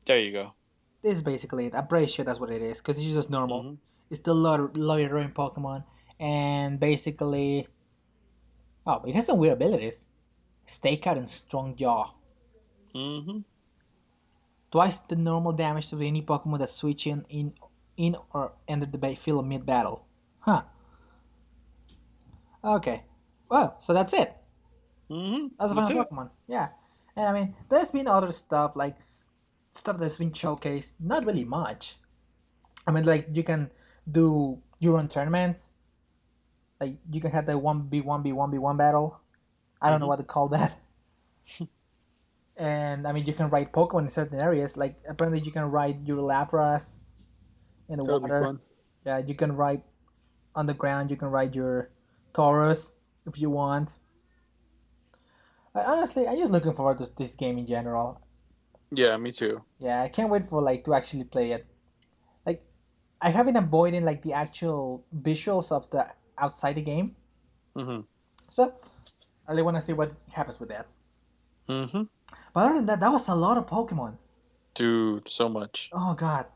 There you go. This is basically it. I'm pretty sure that's what it is because it's just normal. Hmm. It's the loitering Pokemon, and basically, oh, it has some weird abilities. Stakeout and Strong Jaw. Hmm. Twice the normal damage to any Pokemon that switch in or enter the field mid battle. Huh. Okay. Well, so that's it. Hmm. That's a That's final it. Pokemon. Yeah. And I mean, there's been other stuff like stuff that's been showcased. Not really much. I mean, like you can do your own tournaments. Like you can have the 1v1v1v1 battle. I don't know Hmm. what to call that. And I mean, you can ride Pokemon in certain areas. Like apparently, you can ride your Lapras in the That'll be water. fun. Yeah, you can ride on the ground. You can ride your Taurus if you want. Honestly, I'm just looking forward to this game in general. Yeah, me too. Yeah, I can't wait for like to actually play it. Like I have been avoiding like the actual visuals of the outside the game, Hmm. so I really want to see what happens with that. Hmm. But other than that, that was a lot of Pokemon. Dude, so much. Oh god,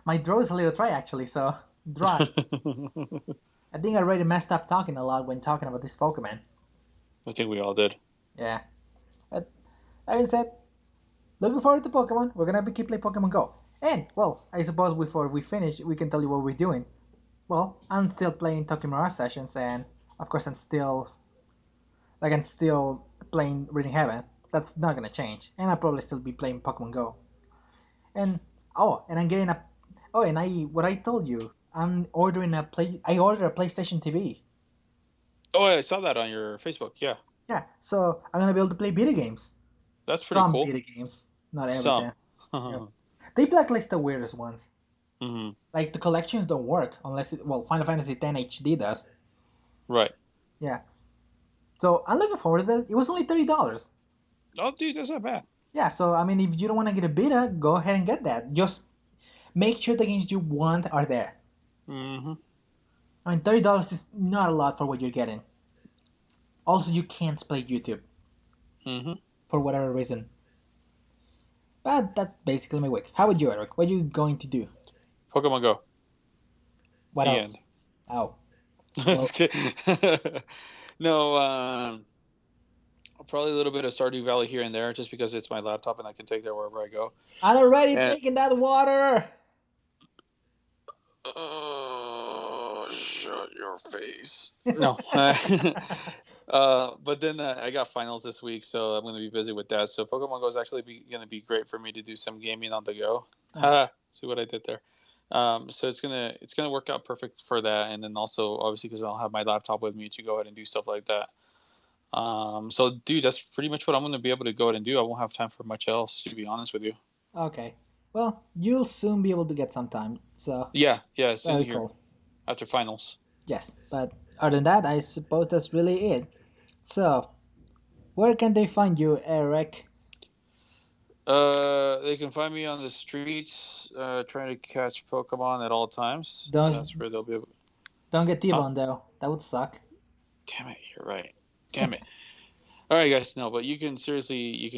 my throat is a little dry actually, so dry. I think I already messed up talking a lot when talking about this Pokemon. I think we all did. Yeah. But that being said, looking forward to Pokemon. We're gonna keep playing Pokemon Go. And well, I suppose before we finish, we can tell you what we're doing. Well, I'm still playing Tokimura sessions, and of course, I'm still playing Reading Heaven. that's not gonna change, and I'll probably still be playing Pokemon Go. And and I'm getting a and I told you I'm ordering a play. I ordered a PlayStation TV. Oh, I saw that on your Facebook. Yeah, Yeah, so I'm gonna be able to play video games. that's pretty Some cool. video games, not Some. everything. Yep. They blacklist the weirdest ones. Hmm. Like the collections don't work unless Final Fantasy X HD does. Right. Yeah. So I'm looking forward to that. It was only $30. Oh, dude, that's not bad. Yeah, so I mean, if you don't want to get a beta, go ahead and get that. Just make sure the games you want are there. Hmm. I mean, $30 is not a lot for what you're getting. Also, you can't play YouTube Hmm. for whatever reason. But that's basically my week. How about you, Eric? What are you going to do? Pokemon Go. What The else? end. Oh, well, Just kidding. No, probably a little bit of Stardew Valley here and there, just because it's my laptop and I can take that wherever I go. I'm already And taking that water. shut your face. No. But then I got finals this week, so I'm going to be busy with that. So Pokemon Go is actually going to be great for me to do some gaming on the go. Oh, See what I did there. So it's gonna work out perfect for that, and then also obviously because I'll have my laptop with me to go ahead and do stuff like that. So dude, that's pretty much what I'm going to be able to go ahead and do. I won't have time for much else, to be honest with you. okay. Well, you'll soon be able to get some time. So Yeah, soon very here cool. after finals. Yes, but other than that, I suppose that's really it. So, where can they find you, Eric? They can find me on the streets, trying to catch Pokemon at all times. Don't That's where they'll be. don't get Huh? T-boned though. That would suck. Damn it, you're right. Damn it. All right, guys. No, but you can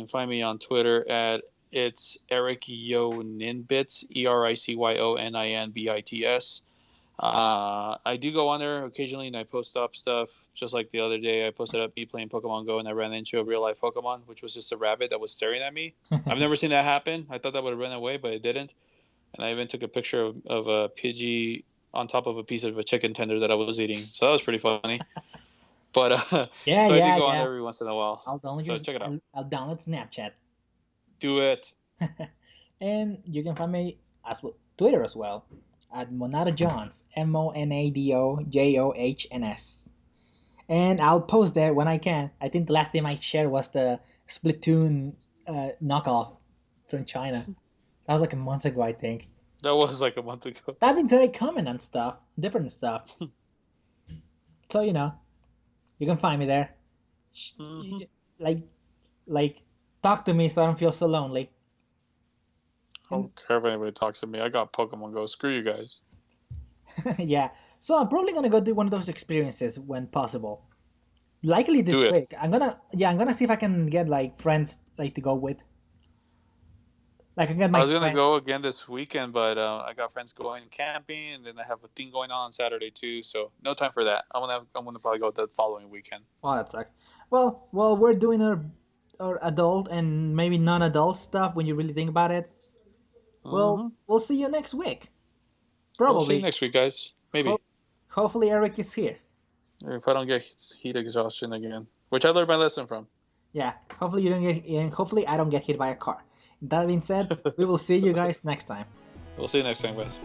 find me on Twitter at it's Ericyo Ninbits, EricyoNinbits. I do go on there occasionally and I post up stuff. Just like the other day, I posted up me playing Pokemon Go and I ran into a real life Pokemon, which was just a rabbit that was staring at me. I've never seen that happen. I thought that would have run away, but it didn't. And I even took a picture of a Pidgey on top of a piece of a chicken tender that I was eating. So that was pretty funny. But Yeah, so I do yeah, go on yeah. there every once in a while. So check it out. I'll download Snapchat. Do it. And you can find me as well Twitter as well at Monado Johns, MONADOJOHNS. And I'll post there when I can. I think the last time I shared was the Splatoon knockoff from China. That was like a month ago, I think. That was like a month ago. That means that I comment on stuff, different stuff. So you can find me there. Mm-hmm. Like, like, talk to me so I don't feel so lonely. I don't care if anybody talks to me. I got Pokemon Go. Screw you guys. Yeah. So I'm probably gonna go do one of those experiences when possible. Likely this Do it. week. I'm gonna see if I can get like friends like to go with. Like I get I my was gonna friend. go again this weekend, but I got friends going camping, and then I have a thing going on Saturday too. So no time for that. I'm gonna probably go the following weekend. Oh, that sucks. Well, we're doing our adult and maybe non-adult stuff when you really think about it. Well, Mm-hmm. we'll see you next week. We'll see you Probably. next week, guys. Maybe Ho- Hopefully Eric is here. if I don't get heat exhaustion again, which I learned my lesson from. Yeah. Hopefully you don't get. And hopefully I don't get hit by a car. That being said, we will see you guys next time. We'll see you next time, guys.